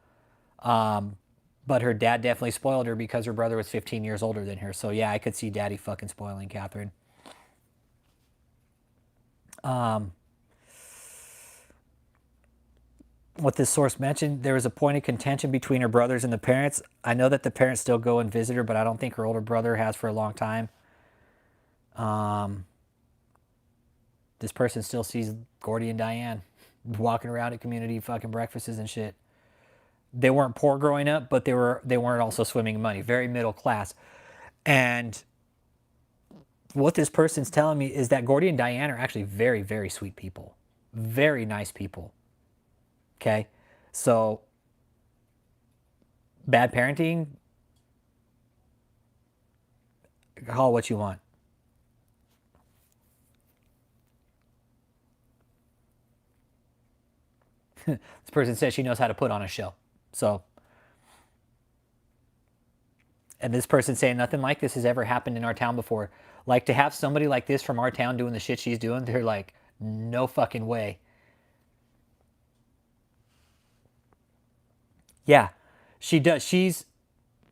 But her dad definitely spoiled her because her brother was 15 years older than her. So yeah, I could see daddy fucking spoiling Kathryn. What this source mentioned, there was a point of contention between her brothers and the parents. I know that the parents still go and visit her, but I don't think her older brother has for a long time. This person still sees Gordy and Diane walking around at community fucking breakfasts and shit. They weren't poor growing up, but they weren't also swimming in money. Very middle class. And what this person's telling me is that Gordy and Diane are actually very, very sweet people. Very nice people. Okay? So, bad parenting, call it what you want. This person says she knows how to put on a show. So, and this person saying nothing like this has ever happened in our town before. Like, to have somebody like this from our town doing the shit she's doing, they're like, no fucking way. Yeah, she does.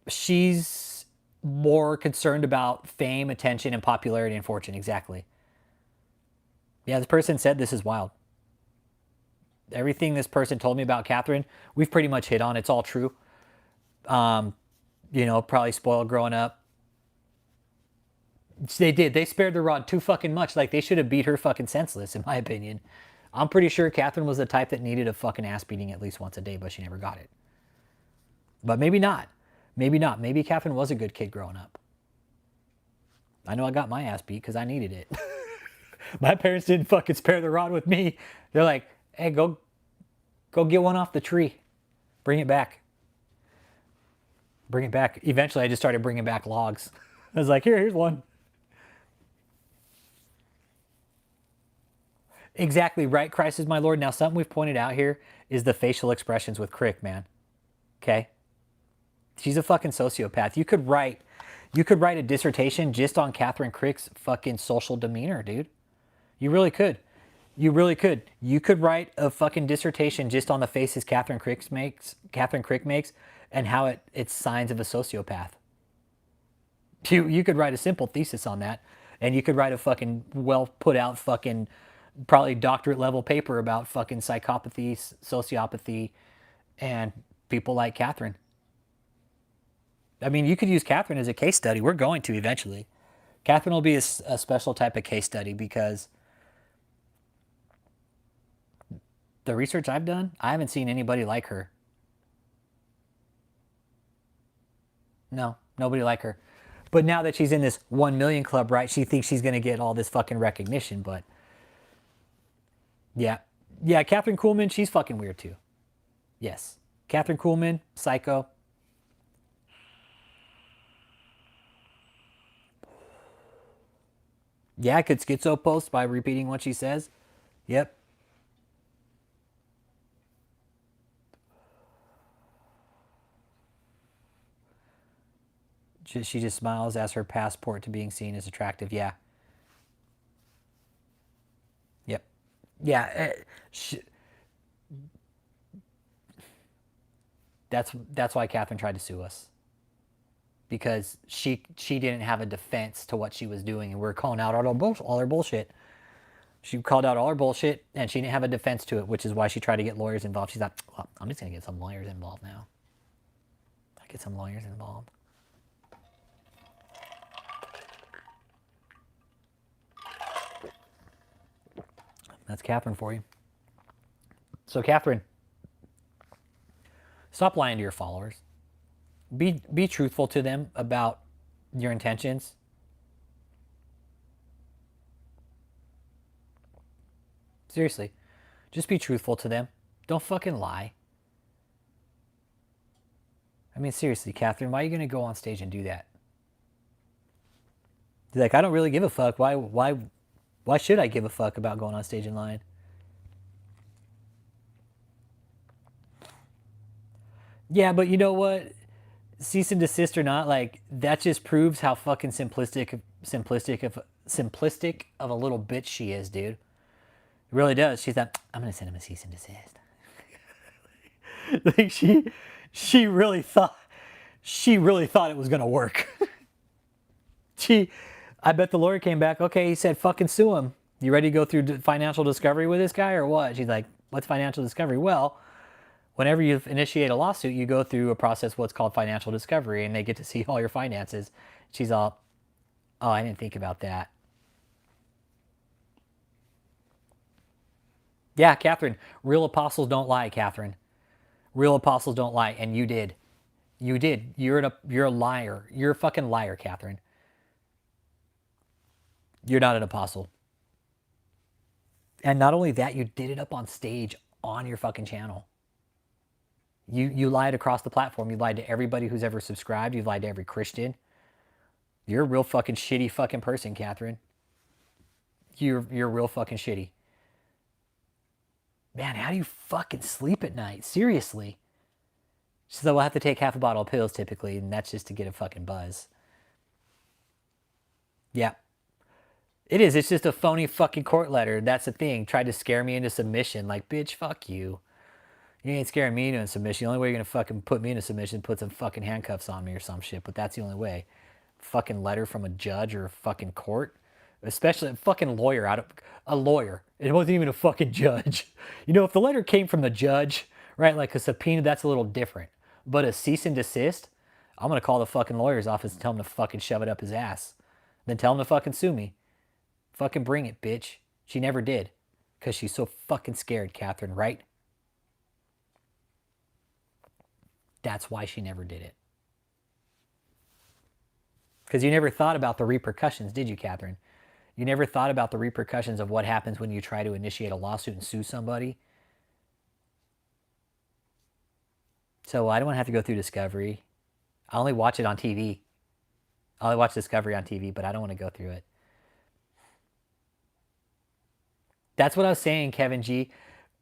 She's more concerned about fame, attention, and popularity and fortune. Exactly. Yeah, this person said this is wild. Everything this person told me about Kathryn, we've pretty much hit on. It's all true. Probably spoiled growing up. They did. They spared the rod too fucking much. Like, they should have beat her fucking senseless, in my opinion. I'm pretty sure Kathryn was the type that needed a fucking ass beating at least once a day, but she never got it. But maybe not. Maybe not. Maybe Kathryn was a good kid growing up. I know I got my ass beat because I needed it. My parents didn't fucking spare the rod with me. They're like, hey, go get one off the tree. Bring it back. Bring it back. Eventually, I just started bringing back logs. I was like, here's one. Exactly right, Christ is my Lord. Now, something we've pointed out here is the facial expressions with Krick, man. Okay? She's a fucking sociopath. You could write a dissertation just on Kathryn Krick's fucking social demeanor, dude. You really could. You really could. You could write a fucking dissertation just on the faces Kathryn Krick makes and how it's signs of a sociopath. You could write a simple thesis on that, and you could write a fucking well put out fucking probably doctorate level paper about fucking psychopathy, sociopathy, and people like Kathryn. I mean, you could use Kathryn as a case study. We're going to eventually. Kathryn will be a special type of case study because the research I've done, I haven't seen anybody like her. No, nobody like her. But now that she's in this 1 million club, right, she thinks she's going to get all this fucking recognition. But Yeah. Yeah, Kathryn Kuhlman, she's fucking weird too. Yes. Kathryn Kuhlman, psycho. Yeah, could schizo post by repeating what she says. Yep. She just smiles as her passport to being seen as attractive. Yeah. Yep. Yeah. That's why Kathryn tried to sue us. Because she didn't have a defense to what she was doing, and we're calling out all her bullshit. She called out all her bullshit, and she didn't have a defense to it, which is why she tried to get lawyers involved. She's like, well, I'm just gonna get some lawyers involved now. I get some lawyers involved. That's Kathryn for you. So Kathryn, stop lying to your followers. Be truthful to them about your intentions. Seriously, just be truthful to them. Don't fucking lie. I mean, seriously, Kathryn, why are you gonna go on stage and do that? You're like, I don't really give a fuck. Why should I give a fuck about going on stage and lying? Yeah, but you know what? Cease and desist or not, like that just proves how fucking simplistic of a little bitch she is, dude. It really does. She's like, I'm gonna send him a cease and desist. Like she really thought it was gonna work. I bet the lawyer came back. Okay, he said, fucking sue him. You ready to go through financial discovery with this guy or what? She's like, what's financial discovery? Well, whenever you initiate a lawsuit, you go through a process what's called financial discovery, and they get to see all your finances. She's all, oh, I didn't think about that. Yeah, Kathryn, real apostles don't lie, Kathryn. Real apostles don't lie, and you did. You did. You're a liar. You're a fucking liar, Kathryn. You're not an apostle. And not only that, you did it up on stage on your fucking channel. You lied across the platform. You lied to everybody who's ever subscribed. You've lied to every Christian. You're a real fucking shitty fucking person, Kathryn. You're real fucking shitty. Man, how do you fucking sleep at night? Seriously. So we'll have to take half a bottle of pills typically, and that's just to get a fucking buzz. Yeah. It is. It's just a phony fucking court letter. That's the thing. Tried to scare me into submission. Like, bitch, fuck you. You ain't scaring me into submission. The only way you're gonna fucking put me into submission is put some fucking handcuffs on me or some shit. But that's the only way. Fucking letter from a judge or a fucking court. Especially a fucking lawyer a lawyer. It wasn't even a fucking judge. You know, if the letter came from the judge, right, like a subpoena, that's a little different. But a cease and desist, I'm gonna call the fucking lawyer's office and tell him to fucking shove it up his ass. Then tell him to fucking sue me. Fucking bring it, bitch. She never did. Because she's so fucking scared, Kathryn, right? That's why she never did it. Because you never thought about the repercussions, did you, Kathryn? You never thought about the repercussions of what happens when you try to initiate a lawsuit and sue somebody? So I don't want to have to go through Discovery. I only watch it on TV. I only watch Discovery on TV, but I don't want to go through it. That's what I was saying, Kevin G.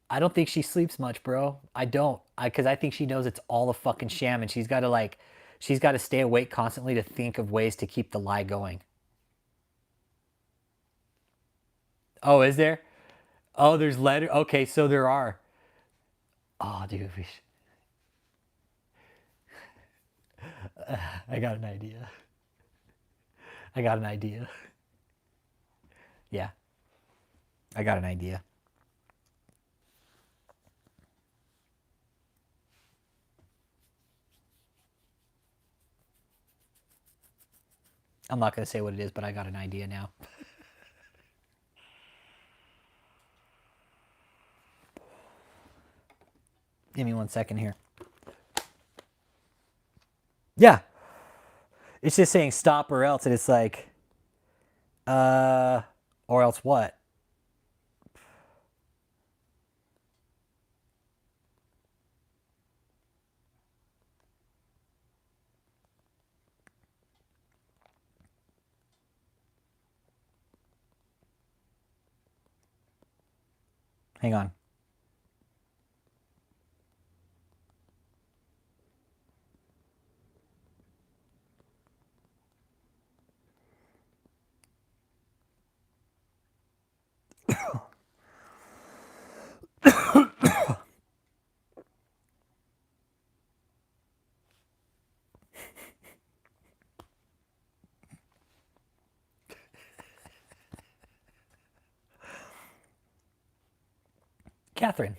I don't think she sleeps much, bro. I don't. Because I think she knows it's all a fucking sham, and she's got to stay awake constantly to think of ways to keep the lie going. Oh, is there? Oh, there's letter. Okay, so there are. Oh, dude. I got an idea. I got an idea. Yeah. I got an idea. I'm not going to say what it is, but I got an idea now. Give me 1 second here. Yeah. It's just saying stop or else, and it's like, or else what? Hang on. Kathryn.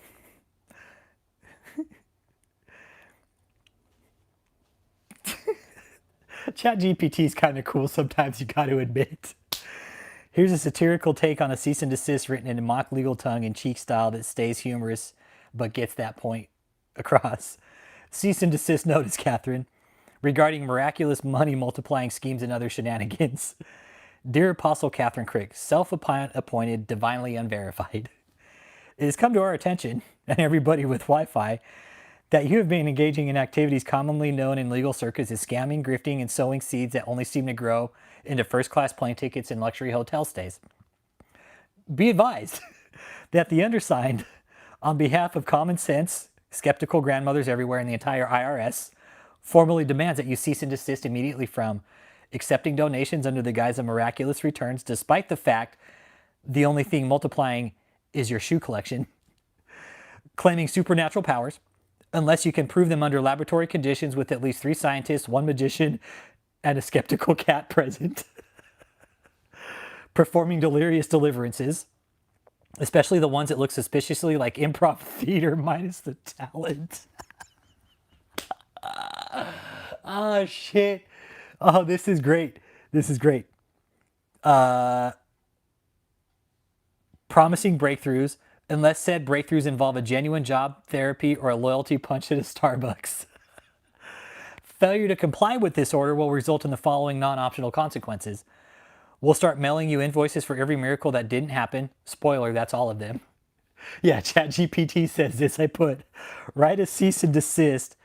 ChatGPT is kind of cool sometimes, you got to admit. Here's a satirical take on a cease and desist written in a mock legal tongue-in-cheek style that stays humorous but gets that point across. Cease and desist notice, Kathryn, regarding miraculous money multiplying schemes and other shenanigans. Dear Apostle Kathryn Krick, self-appointed, divinely unverified. It has come to our attention, and everybody with Wi-Fi, that you have been engaging in activities commonly known in legal circles as scamming, grifting, and sowing seeds that only seem to grow into first-class plane tickets and luxury hotel stays. Be advised that the undersigned, on behalf of common sense, skeptical grandmothers everywhere in the entire IRS, formally demands that you cease and desist immediately from accepting donations under the guise of miraculous returns, despite the fact the only thing multiplying is your shoe collection, claiming supernatural powers, unless you can prove them under laboratory conditions with at least 3 scientists, 1 magician, and a skeptical cat present, performing delirious deliverances, especially the ones that look suspiciously like improv theater minus the talent. Oh, shit. Oh, this is great. This is great. Promising breakthroughs, unless said breakthroughs involve a genuine job, therapy, or a loyalty punch at a Starbucks. Failure to comply with this order will result in the following non-optional consequences. We'll start mailing you invoices for every miracle that didn't happen. Spoiler, that's all of them. Yeah, ChatGPT says this. I put, write a cease and desist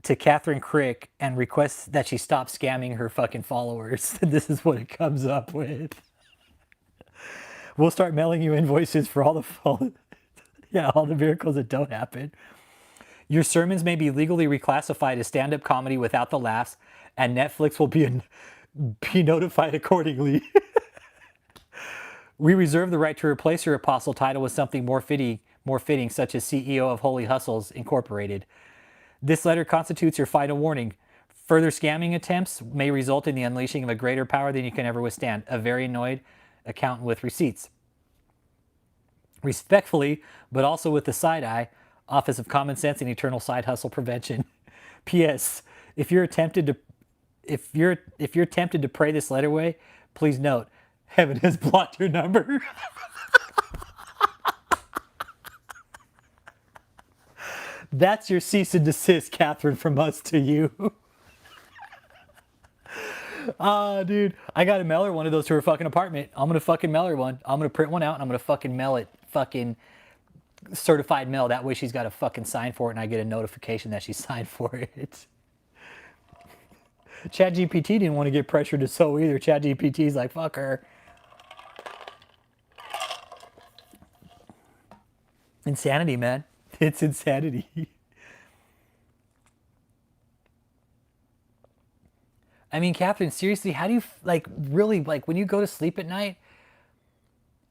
to Kathryn Krick and request that she stop scamming her fucking followers. This is what it comes up with. We'll start mailing you invoices for all the miracles that don't happen. Your sermons may be legally reclassified as stand-up comedy without the laughs, and Netflix will be notified accordingly. We reserve the right to replace your apostle title with something more fitting, such as CEO of Holy Hustles Incorporated. This letter constitutes your final warning. Further scamming attempts may result in the unleashing of a greater power than you can ever withstand. A very annoyed accountant with receipts. Respectfully, but also with the side eye, Office of Common Sense and Eternal Side Hustle Prevention. P.S. If you're tempted to pray this letter away, please note, heaven has blocked your number. That's your cease and desist, Kathryn, from us to you. Dude, I gotta mail her one of those to her fucking apartment. I'm gonna fucking mail her one. I'm gonna print one out and I'm gonna fucking mail it. Fucking certified mail. That way she's got to fucking sign for it and I get a notification that she signed for it. ChatGPT didn't want to get pressured to sew either. ChatGPT's like, fuck her. Insanity, man. It's insanity. I mean, Kathryn, seriously, how do you, really, when you go to sleep at night,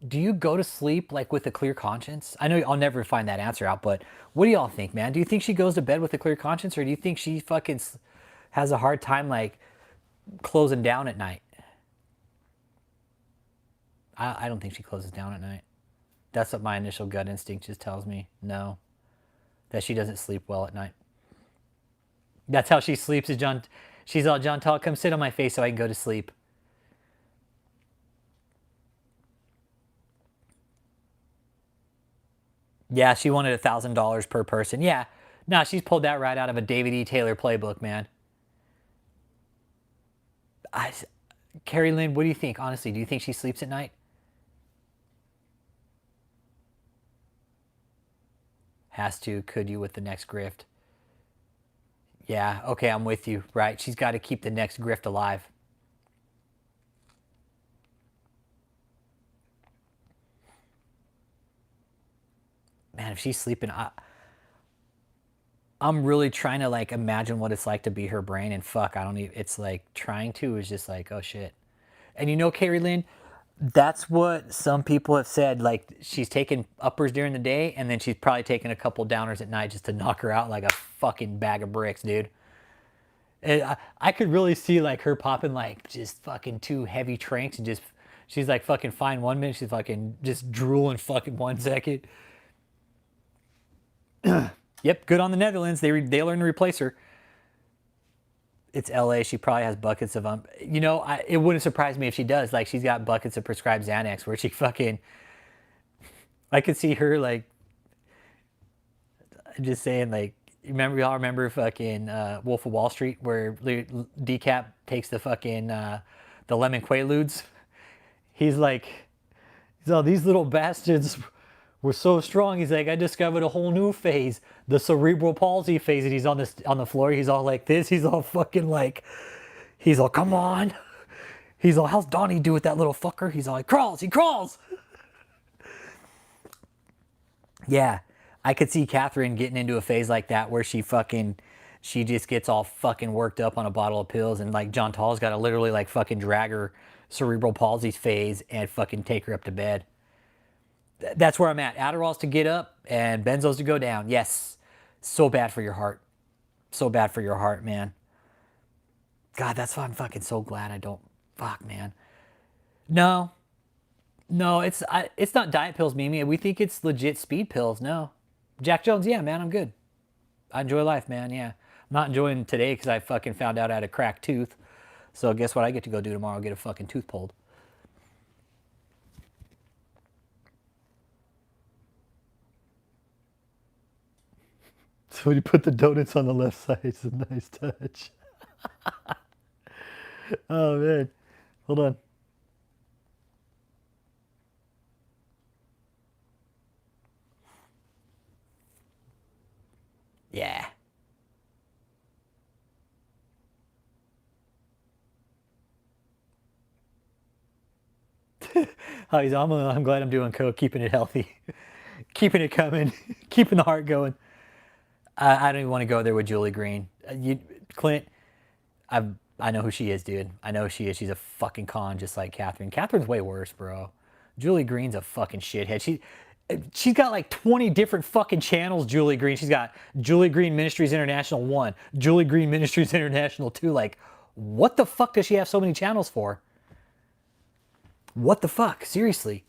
do you go to sleep, with a clear conscience? I know I'll never find that answer out, but what do y'all think, man? Do you think she goes to bed with a clear conscience, or do you think she fucking has a hard time, closing down at night? I don't think she closes down at night. That's what my initial gut instinct just tells me. No. That she doesn't sleep well at night. That's how she sleeps. She's all, John Tall, come sit on my face so I can go to sleep. Yeah, she wanted $1,000 per person. Yeah. No, she's pulled that right out of a David E. Taylor playbook, man. Carrie Lynn, what do you think? Honestly, do you think she sleeps at night? Has to. Could you with the next grift? Yeah, okay, I'm with you. Right, she's got to keep the next grift alive. man, if she's sleeping, I'm really trying to like imagine what it's like to be her brain, and fuck, I don't even, it's like trying to is just like, oh shit. And you know, Carrie Lynn, that's what some people have said. Like she's taking uppers during the day, and then she's probably taking a couple downers at night just to knock her out like a fucking bag of bricks, dude. And I could really see like her popping like just fucking 2 heavy tranks and just she's like fucking fine 1 minute, she's fucking just drooling fucking 1 second. Yep, good on the Netherlands. They learned to replace her. It's LA. She probably has buckets of you know, it wouldn't surprise me if she does. Like she's got buckets of prescribed Xanax where she fucking. I could see her like. Just saying, like, y'all remember fucking Wolf of Wall Street where Decap takes the fucking the lemon quaaludes. He's all these little bastards were so strong. He's like, I discovered a whole new phase, the cerebral palsy phase. And he's on the floor. He's all like this. He's all fucking like, he's all, come on. He's all, how's Donnie do with that little fucker? He's all like, he crawls. Yeah, I could see Kathryn getting into a phase like that where she just gets all fucking worked up on a bottle of pills, and like John Tall's got to literally like fucking drag her cerebral palsy phase and fucking take her up to bed. That's where I'm at. Adderall's to get up and benzos to go down. Yes. So bad for your heart. So bad for your heart, man. God, that's why I'm fucking so glad I don't. Fuck, man. No. No, it's not diet pills, Mimi. We think it's legit speed pills. No. Jack Jones, yeah, man, I'm good. I enjoy life, man, yeah. I'm not enjoying today because I fucking found out I had a cracked tooth. So guess what I get to go do tomorrow? Get a fucking tooth pulled. So when you put the donuts on the left side, it's a nice touch. Oh, man. Hold on. Yeah. I'm glad I'm doing coke, keeping it healthy. Keeping it coming. Keeping the heart going. I don't even want to go there with Julie Green. Clint, I know who she is, dude. I know who she is. She's a fucking con, just like Kathryn. Kathryn's way worse, bro. Julie Green's a fucking shithead. She's got like 20 different fucking channels, Julie Green. She's got Julie Green Ministries International 1, Julie Green Ministries International 2. Like, what the fuck does she have so many channels for? What the fuck? Seriously.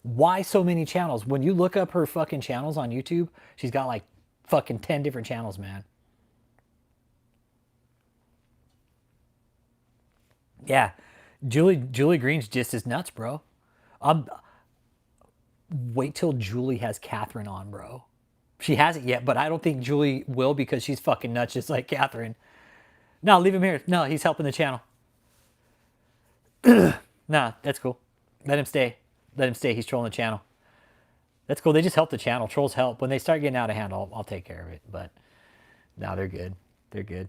Why so many channels? When you look up her fucking channels on YouTube, she's got like fucking 10 different channels, man. Yeah. Julie Green's just as nuts, bro. Wait till Julie has Kathryn on, bro. She hasn't yet, but I don't think Julie will because she's fucking nuts just like Kathryn. No, leave him here. No, he's helping the channel. Nah, that's cool. Let him stay. Let him stay. He's trolling the channel. That's cool. They just help the channel. Trolls help. When they start getting out of hand, I'll take care of it. But no, they're good. They're good.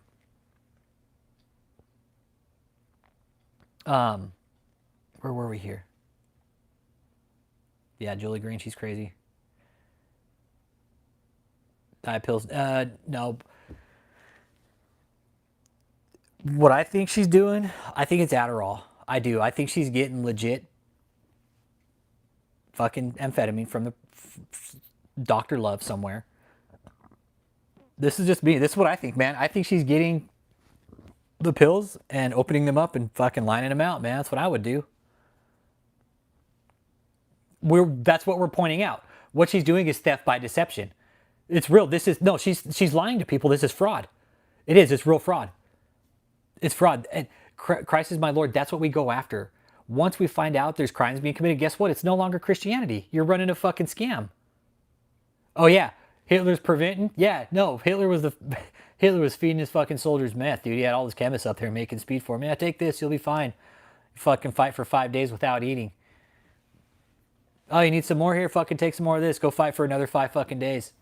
Where were we here? Yeah, Julie Green, she's crazy. Diet pills. No. What I think she's doing, I think it's Adderall. I do. I think she's getting legit fucking amphetamine from the Dr. Love somewhere. This is just me. This is what I think, man. I think she's getting the pills and opening them up and fucking lining them out, man. That's what I would do. That's what we're pointing out. What she's doing is theft by deception. It's real. She's lying to people. This is fraud. It is. It's real fraud. It's fraud. And Christ is my Lord. That's what we go after. Once we find out there's crimes being committed, guess what? It's no longer Christianity. You're running a fucking scam. Oh yeah, Hitler's preventing. Yeah, no, Hitler was feeding his fucking soldiers meth, dude. He had all his chemists up there making speed for him. Yeah, take this, you'll be fine. Fucking fight for 5 days without eating. Oh, you need some more here? Fucking take some more of this. Go fight for another 5 fucking days.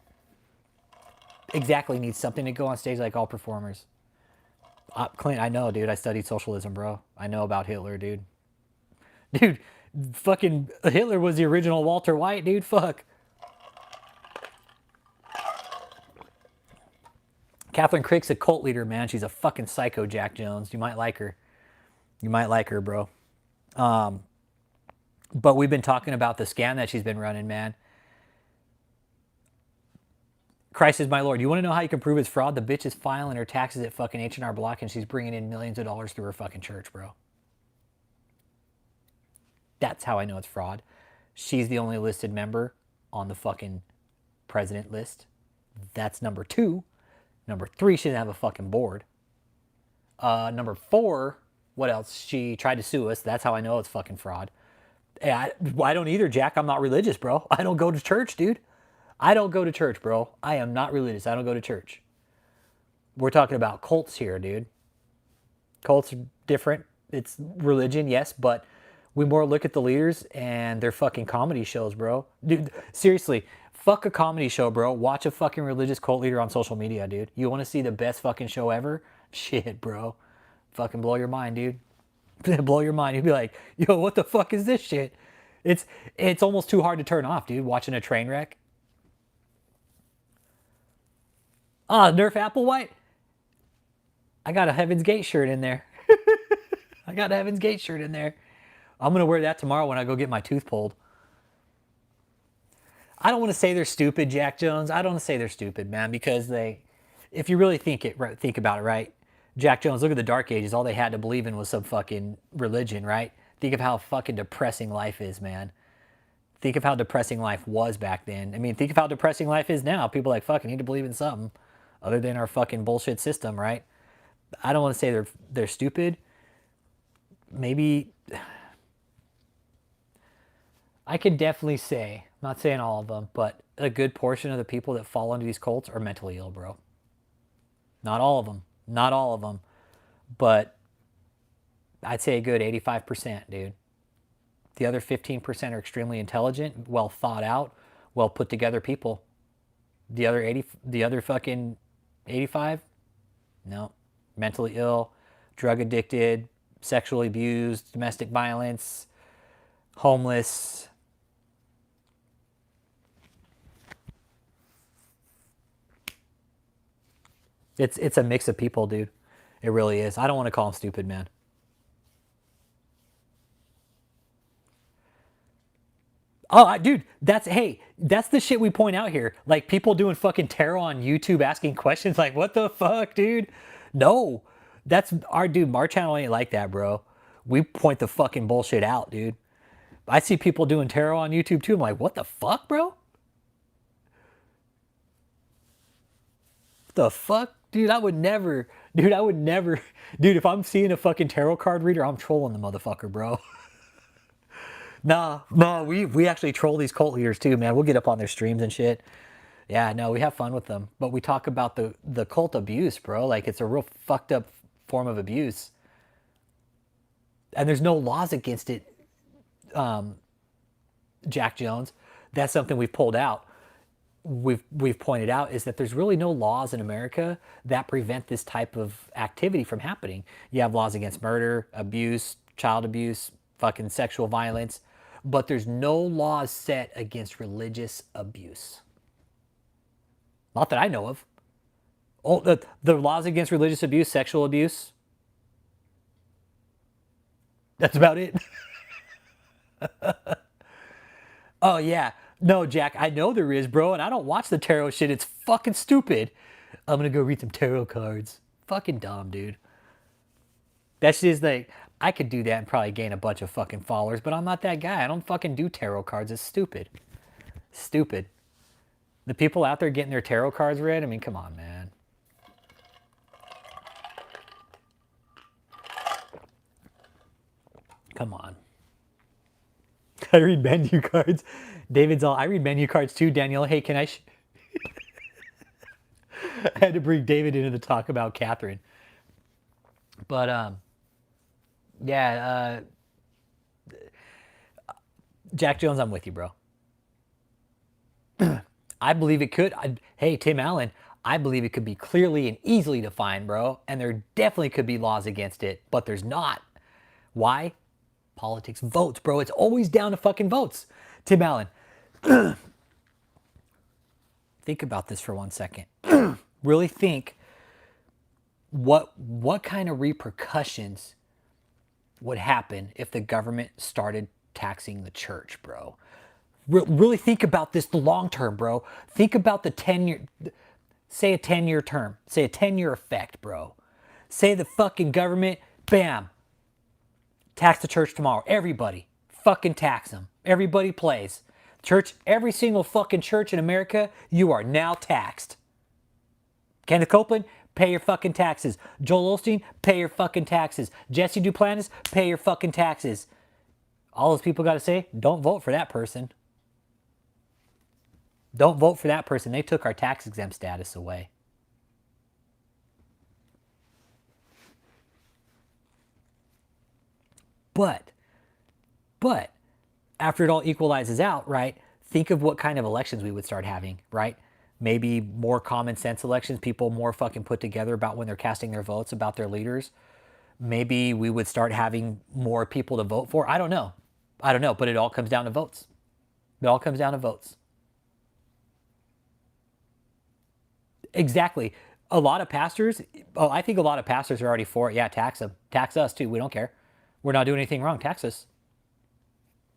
Exactly, needs something to go on stage like all performers. Clint, I know, dude. I studied socialism, bro. I know about Hitler, dude. Dude, fucking Hitler was the original Walter White, dude. Fuck. Kathryn Krick's a cult leader, man. She's a fucking psycho, Jack Jones. You might like her. You might like her, bro. But we've been talking about the scam that she's been running, man. Christ is my Lord. You want to know how you can prove it's fraud? The bitch is filing her taxes at fucking H&R Block and she's bringing in millions of dollars through her fucking church, bro. That's how I know it's fraud. She's the only listed member on the fucking president list. That's number 2. Number 3, she didn't have a fucking board. Number 4, what else? She tried to sue us. That's how I know it's fucking fraud. I don't either, Jack. I'm not religious, bro. I don't go to church, dude. I don't go to church, bro. I am not religious. I don't go to church. We're talking about cults here, dude. Cults are different. It's religion, yes, but we more look at the leaders and their fucking comedy shows, bro. Dude, seriously, fuck a comedy show, bro. Watch a fucking religious cult leader on social media, dude. You want to see the best fucking show ever? Shit, bro. Fucking blow your mind, dude. Blow your mind. You'd be like, yo, what the fuck is this shit? It's almost too hard to turn off, dude, watching a train wreck. Nerf Applewhite? I got a Heaven's Gate shirt in there. I got a Heaven's Gate shirt in there. I'm going to wear that tomorrow when I go get my tooth pulled. I don't want to say they're stupid, Jack Jones. I don't want to say they're stupid, man, because if you really think about it, right? Jack Jones, look at the Dark Ages. All they had to believe in was some fucking religion, right? Think of how fucking depressing life is, man. Think of how depressing life was back then. I mean, think of how depressing life is now. People are like, fuck, I need to believe in something other than our fucking bullshit system, right? I don't want to say they're stupid. Maybe I could definitely say, I'm not saying all of them, but a good portion of the people that fall into these cults are mentally ill, bro. Not all of them. Not all of them. But I'd say a good 85%, dude. The other 15% are extremely intelligent, well thought out, well put together people. The other fucking 85? No. Mentally ill, drug addicted, sexually abused, domestic violence, homeless. It's a mix of people, dude. It really is. I don't want to call them stupid, man. Oh, dude, that's the shit we point out here. Like people doing fucking tarot on YouTube asking questions like, what the fuck, dude? No, that's our channel ain't like that, bro. We point the fucking bullshit out, dude. I see people doing tarot on YouTube too. I'm like, what the fuck, bro? What the fuck? Dude, I would never. Dude, if I'm seeing a fucking tarot card reader, I'm trolling the motherfucker, bro. No, we actually troll these cult leaders too, man. We'll get up on their streams and shit. Yeah, no, we have fun with them. But we talk about the cult abuse, bro. Like, it's a real fucked up form of abuse. And there's no laws against it, Jack Jones. That's something we've pulled out. We've pointed out is that there's really no laws in America that prevent this type of activity from happening. You have laws against murder, abuse, child abuse, fucking sexual violence, but there's no laws set against religious abuse. Not that I know of. Oh, the laws against religious abuse, sexual abuse. That's about it. Oh, yeah. No, Jack, I know there is, bro, and I don't watch the tarot shit. It's fucking stupid. I'm going to go read some tarot cards. Fucking dumb, dude. That shit is like, I could do that and probably gain a bunch of fucking followers, but I'm not that guy. I don't fucking do tarot cards. It's stupid. Stupid. The people out there getting their tarot cards read, I mean, come on, man. Come on. I read menu cards. David's all, I read menu cards too, Danielle. Hey, can I... I had to bring David into the talk about Kathryn. But, yeah, Jack Jones, I'm with you, bro. I believe it could. Hey, Tim Allen, I believe it could be clearly and easily defined, bro. And there definitely could be laws against it, but there's not. Why? Politics, votes, bro. It's always down to fucking votes. Tim Allen, think about this for 1 second. Really think what kind of repercussions would happen if the government started taxing the church, bro? Really think about this the long term, bro. Think about the 10-year, say a 10-year term, say a 10-year effect, bro. Say the fucking government, bam, tax the church tomorrow. Everybody, fucking tax them. Everybody plays. Church, every single fucking church in America, you are now taxed. Kenneth Copeland, pay your fucking taxes. Joel Osteen, pay your fucking taxes. Jesse Duplantis, pay your fucking taxes. All those people got to say, don't vote for that person. Don't vote for that person. They took our tax exempt status away. But, after it all equalizes out, right, think of what kind of elections we would start having, right? Maybe more common sense elections, people more fucking put together about when they're casting their votes, about their leaders. Maybe we would start having more people to vote for. I don't know, but it all comes down to votes. It all comes down to votes. Exactly. A lot of pastors, I think a lot of pastors are already for it. Yeah, tax them. Tax us too. We don't care. We're not doing anything wrong. Tax us.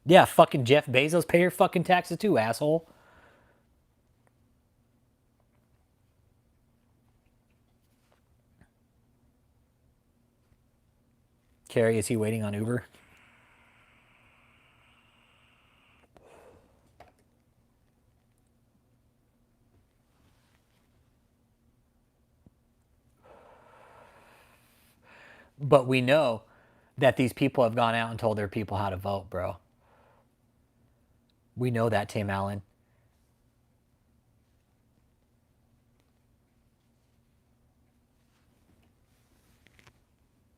Yeah, fucking Jeff Bezos, pay your fucking taxes too, asshole. Carrie, is he waiting on Uber? But we know that these people have gone out and told their people how to vote, bro. We know that, Tim Allen.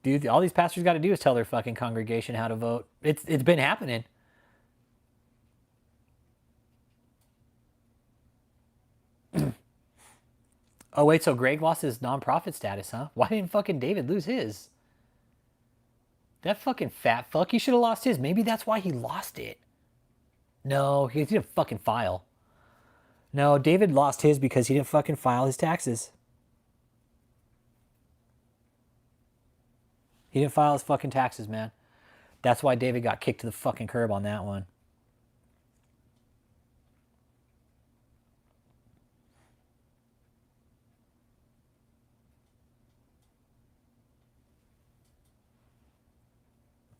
Dude, all these pastors got to do is tell their fucking congregation how to vote. It's been happening. Oh, wait, so Greg lost his nonprofit status, huh? Why didn't fucking David lose his? That fucking fat fuck, he should have lost his. Maybe that's why he lost it. No, he didn't fucking file. No, David lost his because he didn't fucking file his taxes. He didn't file his fucking taxes, man. That's why David got kicked to the fucking curb on that one.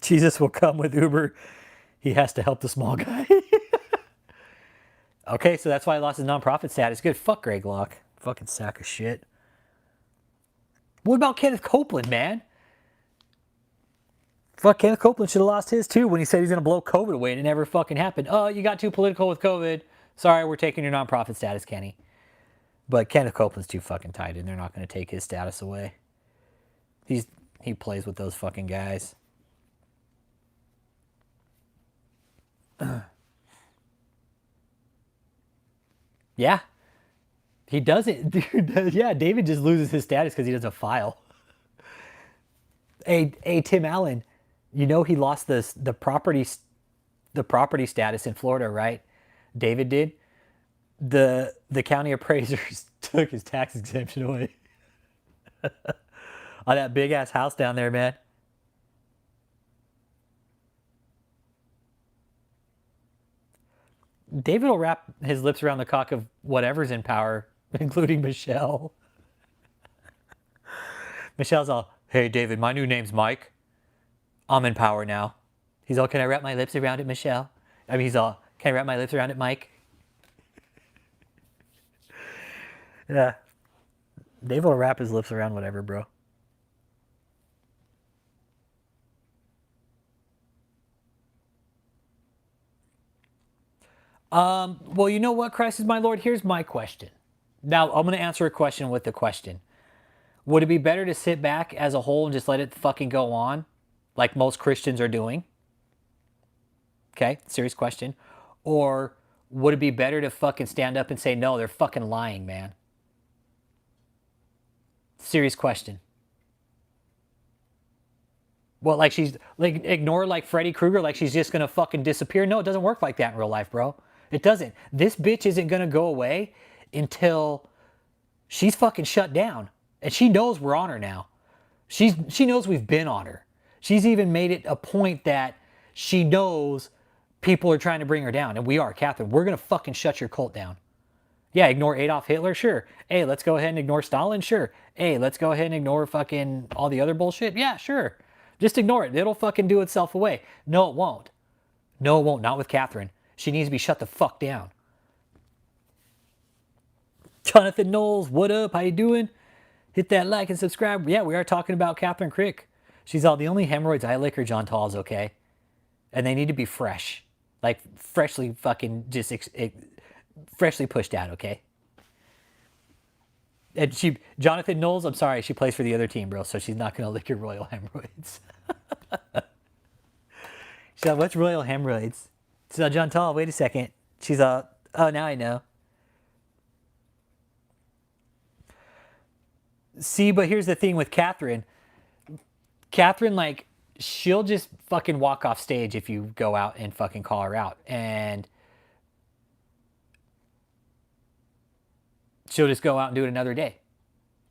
Jesus will come with Uber. He has to help the small guy. Okay, so that's why he lost his nonprofit status. Good. Fuck Greg Locke. Fucking sack of shit. What about Kenneth Copeland, man? Fuck, Kenneth Copeland should have lost his too when he said he's going to blow COVID away and it never fucking happened. Oh, you got too political with COVID. Sorry, we're taking your nonprofit status, Kenny. But Kenneth Copeland's too fucking tight and they're not going to take his status away. He plays with those fucking guys. Yeah. He doesn't. Dude, yeah, David just loses his status because he doesn't file. Hey, Tim Allen, you know he lost the property status in Florida, right? David did. The county appraisers took his tax exemption away on that big ass house down there, man. David will wrap his lips around the cock of whatever's in power, including Michelle. Michelle's all, hey, David, my new name's Mike. I'm in power now. He's all, can I wrap my lips around it, Michelle? I mean, he's all, can I wrap my lips around it, Mike? Yeah. David will wrap his lips around whatever, bro. Well, you know what, Christ is my Lord? Here's my question. Now, I'm going to answer a question with the question. Would it be better to sit back as a whole and just let it fucking go on, like most Christians are doing? Okay, serious question. Or would it be better to fucking stand up and say, no, they're fucking lying, man? Serious question. Well, like she's, like, ignore like Freddy Krueger, like she's just gonna fucking disappear? No, it doesn't work like that in real life, bro. It doesn't. This bitch isn't gonna go away until she's fucking shut down. And she knows we're on her now. She knows we've been on her. She's even made it a point that she knows people are trying to bring her down. And we are, Kathryn. We're going to fucking shut your cult down. Yeah, ignore Adolf Hitler? Sure. Hey, let's go ahead and ignore Stalin? Sure. Hey, let's go ahead and ignore fucking all the other bullshit? Yeah, sure. Just ignore it. It'll fucking do itself away. No, it won't. No, it won't. Not with Kathryn. She needs to be shut the fuck down. Jonathan Knowles, what up? How you doing? Hit that like and subscribe. Yeah, we are talking about Kathryn Krick. She's all, the only hemorrhoids I lick are John Tall's, okay? And they need to be fresh. Like, freshly fucking just freshly pushed out, okay? And Jonathan Knowles, I'm sorry, she plays for the other team, bro, so she's not going to lick your royal hemorrhoids. She's like, what's royal hemorrhoids? She's like, John Tall, wait a second. She's all, oh, now I know. See, but here's the thing with Kathryn. Kathryn, like, she'll just fucking walk off stage if you go out and fucking call her out. And she'll just go out and do it another day.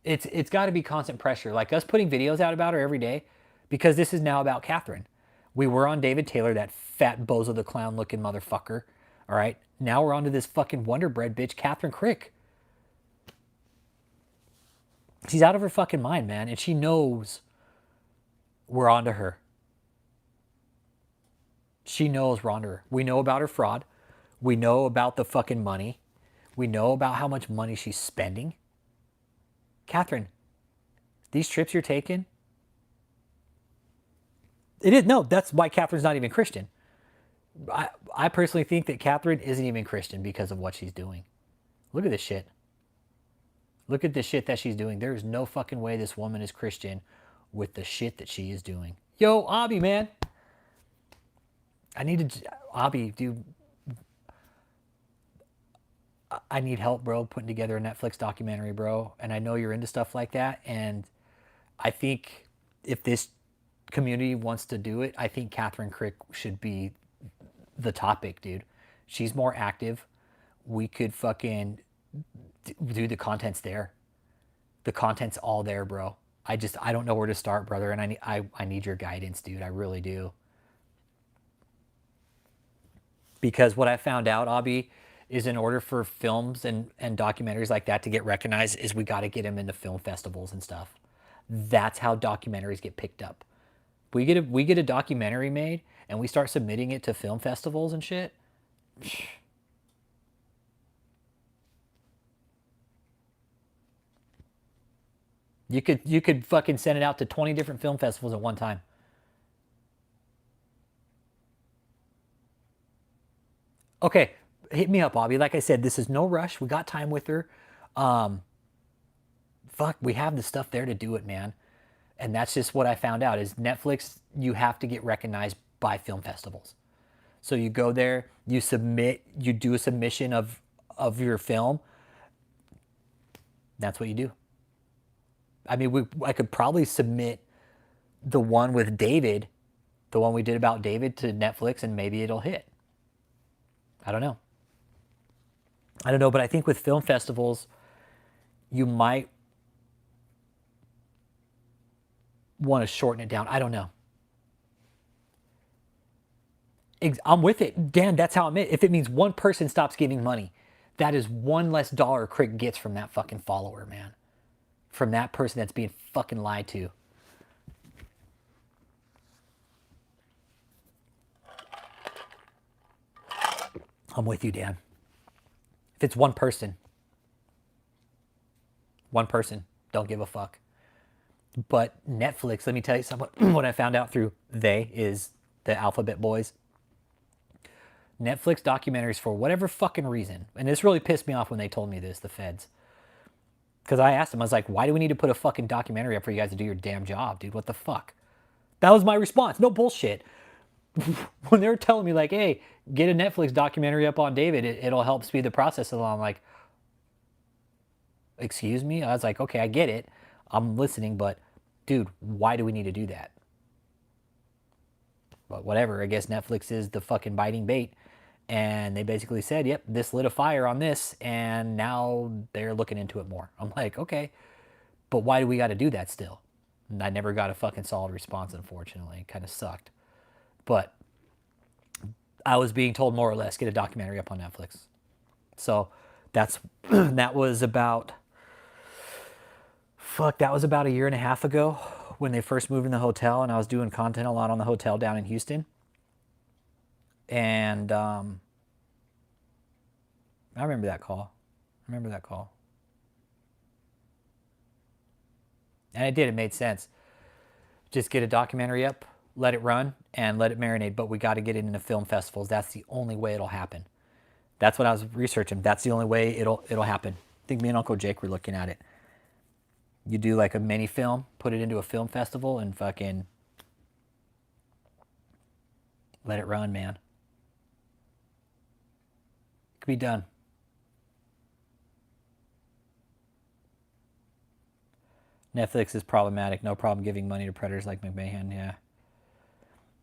It's got to be constant pressure. Like us putting videos out about her every day, because this is now about Kathryn. We were on David Taylor, that fat Bozo the Clown looking motherfucker. All right. Now we're on to this fucking Wonder Bread bitch, Kathryn Krick. She's out of her fucking mind, man. And she knows we're on to her. She knows we're on to her. We know about her fraud. We know about the fucking money. We know about how much money she's spending. Kathryn, these trips you're taking, it is, no, that's why Kathryn's not even Christian. I personally think that Kathryn isn't even Christian because of what she's doing. Look at this shit. Look at the shit that she's doing. There's no fucking way this woman is Christian with the shit that she is doing. Yo, Abby, man. Abby, dude. I need help, bro, putting together a Netflix documentary, bro. And I know you're into stuff like that. And I think if this community wants to do it, I think Kathryn Krick should be the topic, dude. She's more active. We could fucking do the content's there. The content's all there, bro. I don't know where to start, brother. And I need your guidance, dude. I really do. Because what I found out, Abby, is in order for films and documentaries like that to get recognized is we got to get them into film festivals and stuff. That's how documentaries get picked up. We get a documentary made and we start submitting it to film festivals and shit. You could fucking send it out to 20 different film festivals at one time. Okay, hit me up, Bobby. Like I said, this is no rush. We got time with her. Fuck, we have the stuff there to do it, man. And that's just what I found out is Netflix, you have to get recognized by film festivals. So you go there, you submit, you do a submission of your film. That's what you do. I mean, I could probably submit the one with David, the one we did about David, to Netflix, and maybe it'll hit. I don't know. But I think with film festivals, you might want to shorten it down. I don't know. I'm with it. Dan, that's how I'm it. If it means one person stops giving money, that is one less dollar Krick gets from that fucking follower, man. From that person that's being fucking lied to. I'm with you, Dan. If it's one person, don't give a fuck. But Netflix, let me tell you something. What I found out through is the Alphabet Boys. Netflix documentaries, for whatever fucking reason, and this really pissed me off when they told me this, the feds. Because I asked them, I was like, why do we need to put a fucking documentary up for you guys to do your damn job, dude? What the fuck? That was my response. No bullshit. When they were telling me, like, hey, get a Netflix documentary up on David, it'll help speed the process along. I'm like, excuse me? I was like, okay, I get it. I'm listening, but dude, why do we need to do that? But whatever, I guess Netflix is the fucking biting bait. And they basically said, yep, this lit a fire on this, and now they're looking into it more. I'm like, okay. But why do we got to do that still? And I never got a fucking solid response, unfortunately. It kind of sucked. But I was being told more or less, get a documentary up on Netflix. So that's that was about a year and a half ago when they first moved in the hotel, and I was doing content a lot on the hotel down in Houston. And I remember that call. And it did. It made sense. Just get a documentary up, let it run, and let it marinate. But we got to get it into film festivals. That's the only way it'll happen. That's what I was researching. That's the only way it'll happen. I think me and Uncle Jake were looking at it. You do like a mini film, put it into a film festival, and fucking let it run, man. It could be done. Netflix is problematic. No problem giving money to predators like McMahon.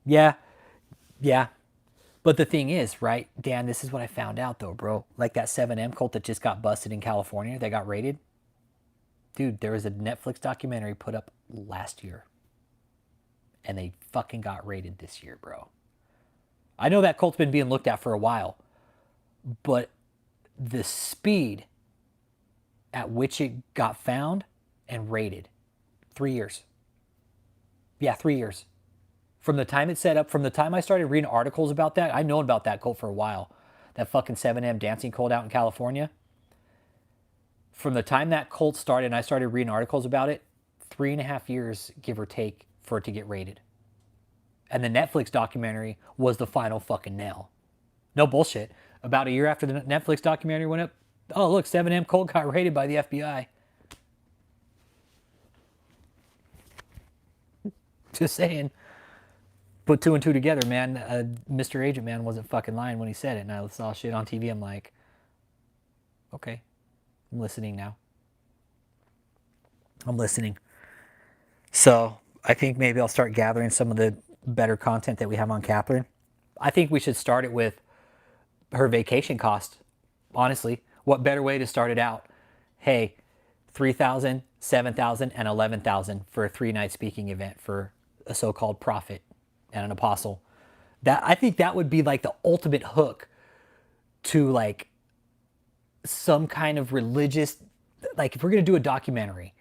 Yeah. But the thing is, right, Dan, this is what I found out though, bro. Like that 7M cult that just got busted in California, that got raided. Dude, there was a Netflix documentary put up last year. And they fucking got raided this year, bro. I know that cult's been being looked at for a while. But the speed at which it got found and raided, 3 years. Yeah, 3 years. From the time it's set up, from the time I started reading articles about that, I've known about that cult for a while. That fucking 7M dancing cult out in California. From the time that cult started and I started reading articles about it, 3.5 years, give or take, for it to get raided. And the Netflix documentary was the final fucking nail. No bullshit. About a year after the Netflix documentary went up, oh look, 7M cult got raided by the FBI. Just saying. Put 2 and 2 together, man. Mr. Agent Man wasn't fucking lying when he said it. And I saw shit on TV. I'm like, okay, I'm listening now. I'm listening. So I think maybe I'll start gathering some of the better content that we have on Kathryn. I think we should start it with her vacation cost. Honestly, what better way to start it out? Hey, $3,000, $7,000, and $11,000 for a 3-night speaking event for a so-called prophet and an apostle. That, I think that would be like the ultimate hook to like some kind of religious, like if we're going to do a documentary,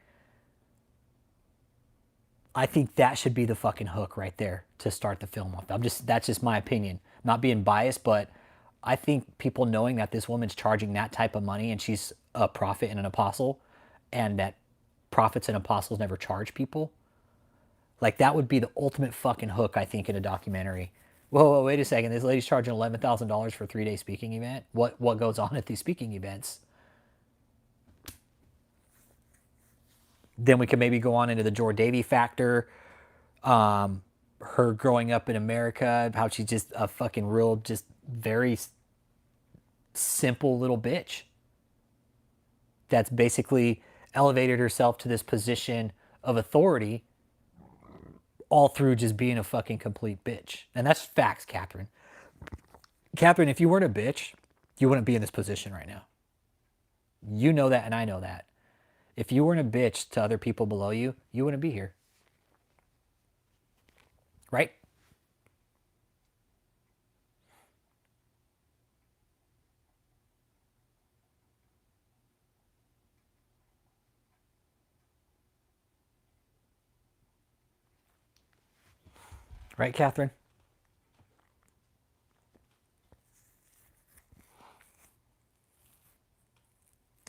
I think that should be the fucking hook right there to start the film off. That's just my opinion. Not being biased, but I think people knowing that this woman's charging that type of money and she's a prophet and an apostle, and that prophets and apostles never charge people, like that would be the ultimate fucking hook, I think, in a documentary. Whoa, wait a second. This lady's charging $11,000 for a 3-day speaking event. What goes on at these speaking events? Then we could maybe go on into the Jor Davy factor. Her growing up in America, how she's just a fucking real, just very simple little bitch that's basically elevated herself to this position of authority all through just being a fucking complete bitch. And that's facts, Kathryn. Kathryn, if you weren't a bitch, you wouldn't be in this position right now. You know that, and I know that. If you weren't a bitch to other people below you, you wouldn't be here. Right? Right, Kathryn?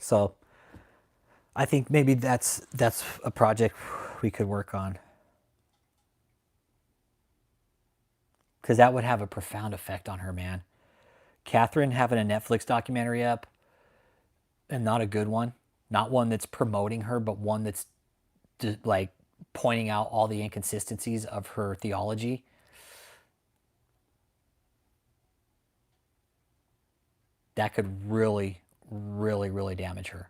So I think maybe that's a project we could work on. Because that would have a profound effect on her, man. Kathryn having a Netflix documentary up, and not a good one. Not one that's promoting her, but one that's just like pointing out all the inconsistencies of her theology. That could really, really, really damage her.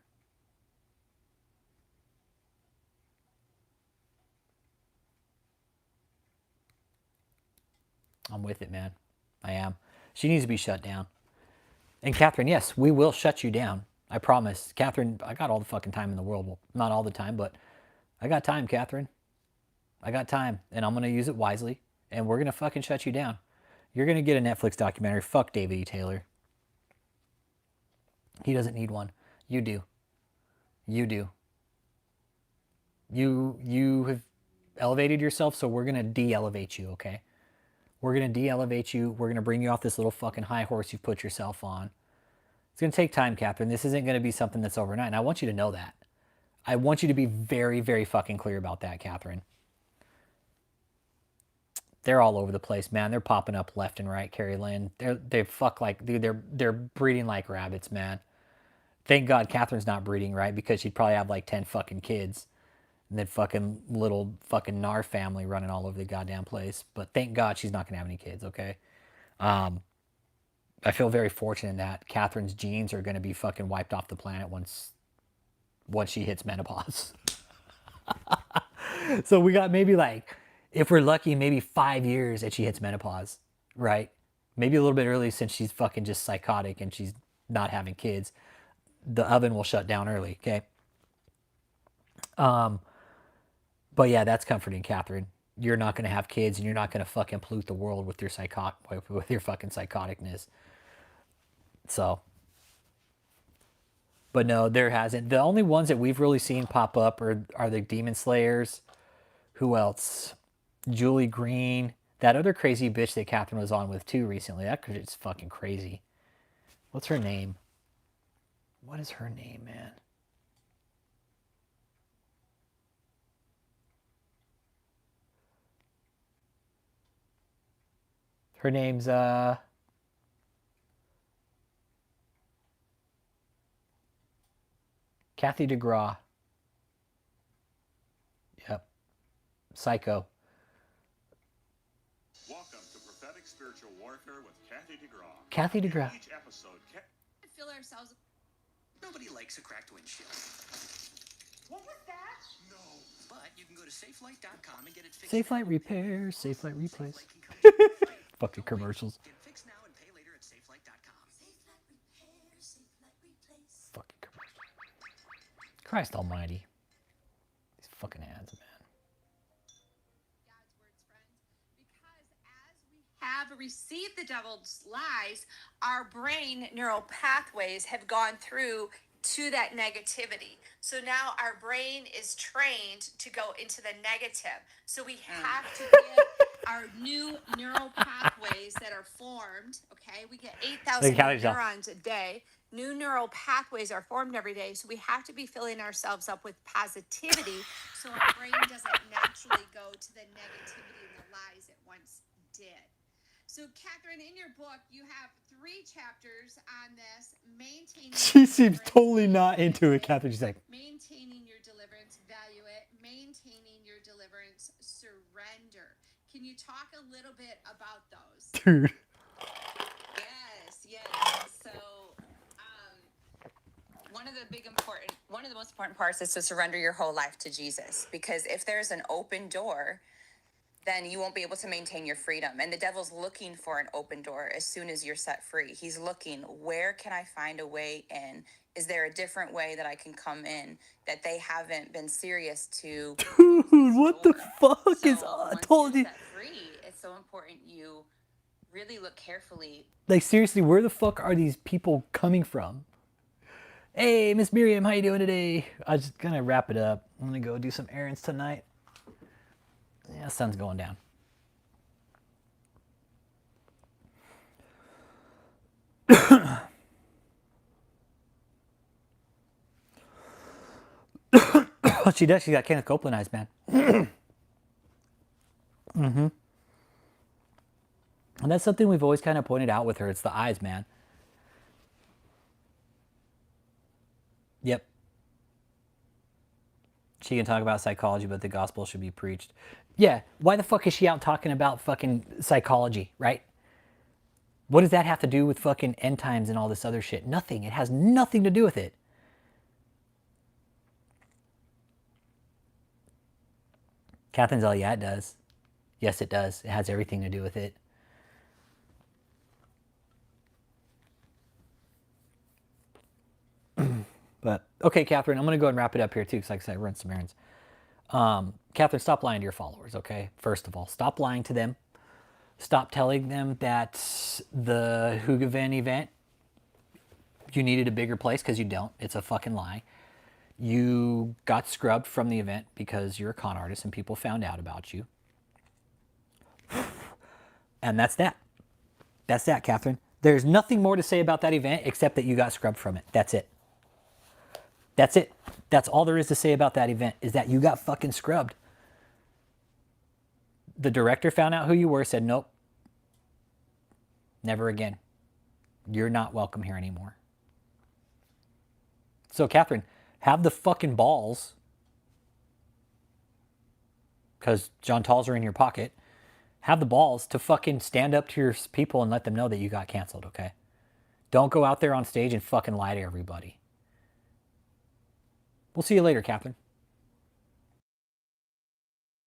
I'm with it, man. I am. She needs to be shut down. And Kathryn, yes, we will shut you down. I promise. Kathryn, I got all the fucking time in the world. Well, not all the time, but I got time, Kathryn. I got time, and I'm gonna use it wisely, and we're gonna fucking shut you down. You're gonna get a Netflix documentary. Fuck David E. Taylor. He doesn't need one. You do. You do. You have elevated yourself, so we're gonna de-elevate you, okay? We're gonna de-elevate you. We're gonna bring you off this little fucking high horse you've put yourself on. It's gonna take time, Kathryn. This isn't gonna be something that's overnight, and I want you to know that. I want you to be very, very fucking clear about that, Kathryn. They're all over the place, man. They're popping up left and right, Carrie Lynn. They're breeding like rabbits, man. Thank God Kathryn's not breeding, right? Because she'd probably have like 10 fucking kids. And then fucking little fucking Nar family running all over the goddamn place. But thank God she's not gonna have any kids, okay? I feel very fortunate in that Kathryn's genes are gonna be fucking wiped off the planet once she hits menopause. So we got maybe like, if we're lucky, maybe 5 years that she hits menopause, right? Maybe a little bit early since she's fucking just psychotic and she's not having kids. The oven will shut down early, okay? But yeah, that's comforting, Kathryn. You're not gonna have kids and you're not gonna fucking pollute the world with your fucking psychoticness. So, but no, there hasn't. The only ones that we've really seen pop up are the Demon Slayers. Who else? Julie Green. That other crazy bitch that Kathryn was on with too recently. That is fucking crazy. What's her name? What is her name, man? Her name's Kathy DeGraw. Yep. Psycho. Welcome to Prophetic Spiritual Warfare with Kathy DeGraw. Kathy DeGraw. In each episode, Feel ourselves. Nobody likes a cracked windshield. What was that? No. But you can go to safelight.com and get it fixed. Safe Light Repair, Safe Light Replace. Fucking commercials. Get fixed now and pay later at safelight.com. Safe Light Repair, Safe Light Replace. Fucking commercials. Christ almighty. These fucking ads, man. God's words, friends, because as we have received the devil's lies, our brain neural pathways have gone through to that negativity. So now our brain is trained to go into the negative. So we have to get our new neural pathways that are formed. Okay, we get 8,000 neurons a day. New neural pathways are formed every day. So we have to be filling ourselves up with positivity so our brain doesn't naturally go to the negativity and the lies it once did. So, Kathryn, in your book, you have 3 chapters on this. Maintaining. She seems totally not into it, Kathryn. She's like, maintaining your deliverance, value it. Maintaining your deliverance, surrender. Can you talk a little bit about those? dude. Yes. So, one of the most important parts is to surrender your whole life to Jesus. Because if there's an open door, then you won't be able to maintain your freedom. And the devil's looking for an open door as soon as you're set free. He's looking, where can I find a way in? Is there a different way that I can come in that they haven't been serious to? Dude, what the fuck is I told you? Set free, it's so important you really look carefully. Like, seriously, where the fuck are these people coming from? Hey, Miss Miriam, how you doing today? I was just gonna wrap it up. I'm gonna go do some errands tonight. Yeah, sun's going down. She does. She got Kenneth Copeland eyes, man. And that's something we've always kind of pointed out with her. It's the eyes, man. Yep. She can talk about psychology, but the gospel should be preached. Yeah, why the fuck is she out talking about fucking psychology, right? What does that have to do with fucking end times and all this other shit? Nothing. It has nothing to do with it. Kathryn's all, yeah, it does. Yes, it does. It has everything to do with it. But, okay, Kathryn, I'm going to go and wrap it up here, too, because like I said, I run some errands. Kathryn, stop lying to your followers, okay? First of all, stop lying to them. Stop telling them that the Hoogavan event, you needed a bigger place, because you don't. It's a fucking lie. You got scrubbed from the event because you're a con artist and people found out about you. And that's that. That's that, Kathryn. There's nothing more to say about that event except that you got scrubbed from it. That's it. That's it. That's all there is to say about that event, is that you got fucking scrubbed. The director found out who you were, said, nope, never again. You're not welcome here anymore. So, Kathryn, have the fucking balls, because John Talls are in your pocket, have the balls to fucking stand up to your people and let them know that you got canceled, okay? Don't go out there on stage and fucking lie to everybody. We'll see you later, Kathryn.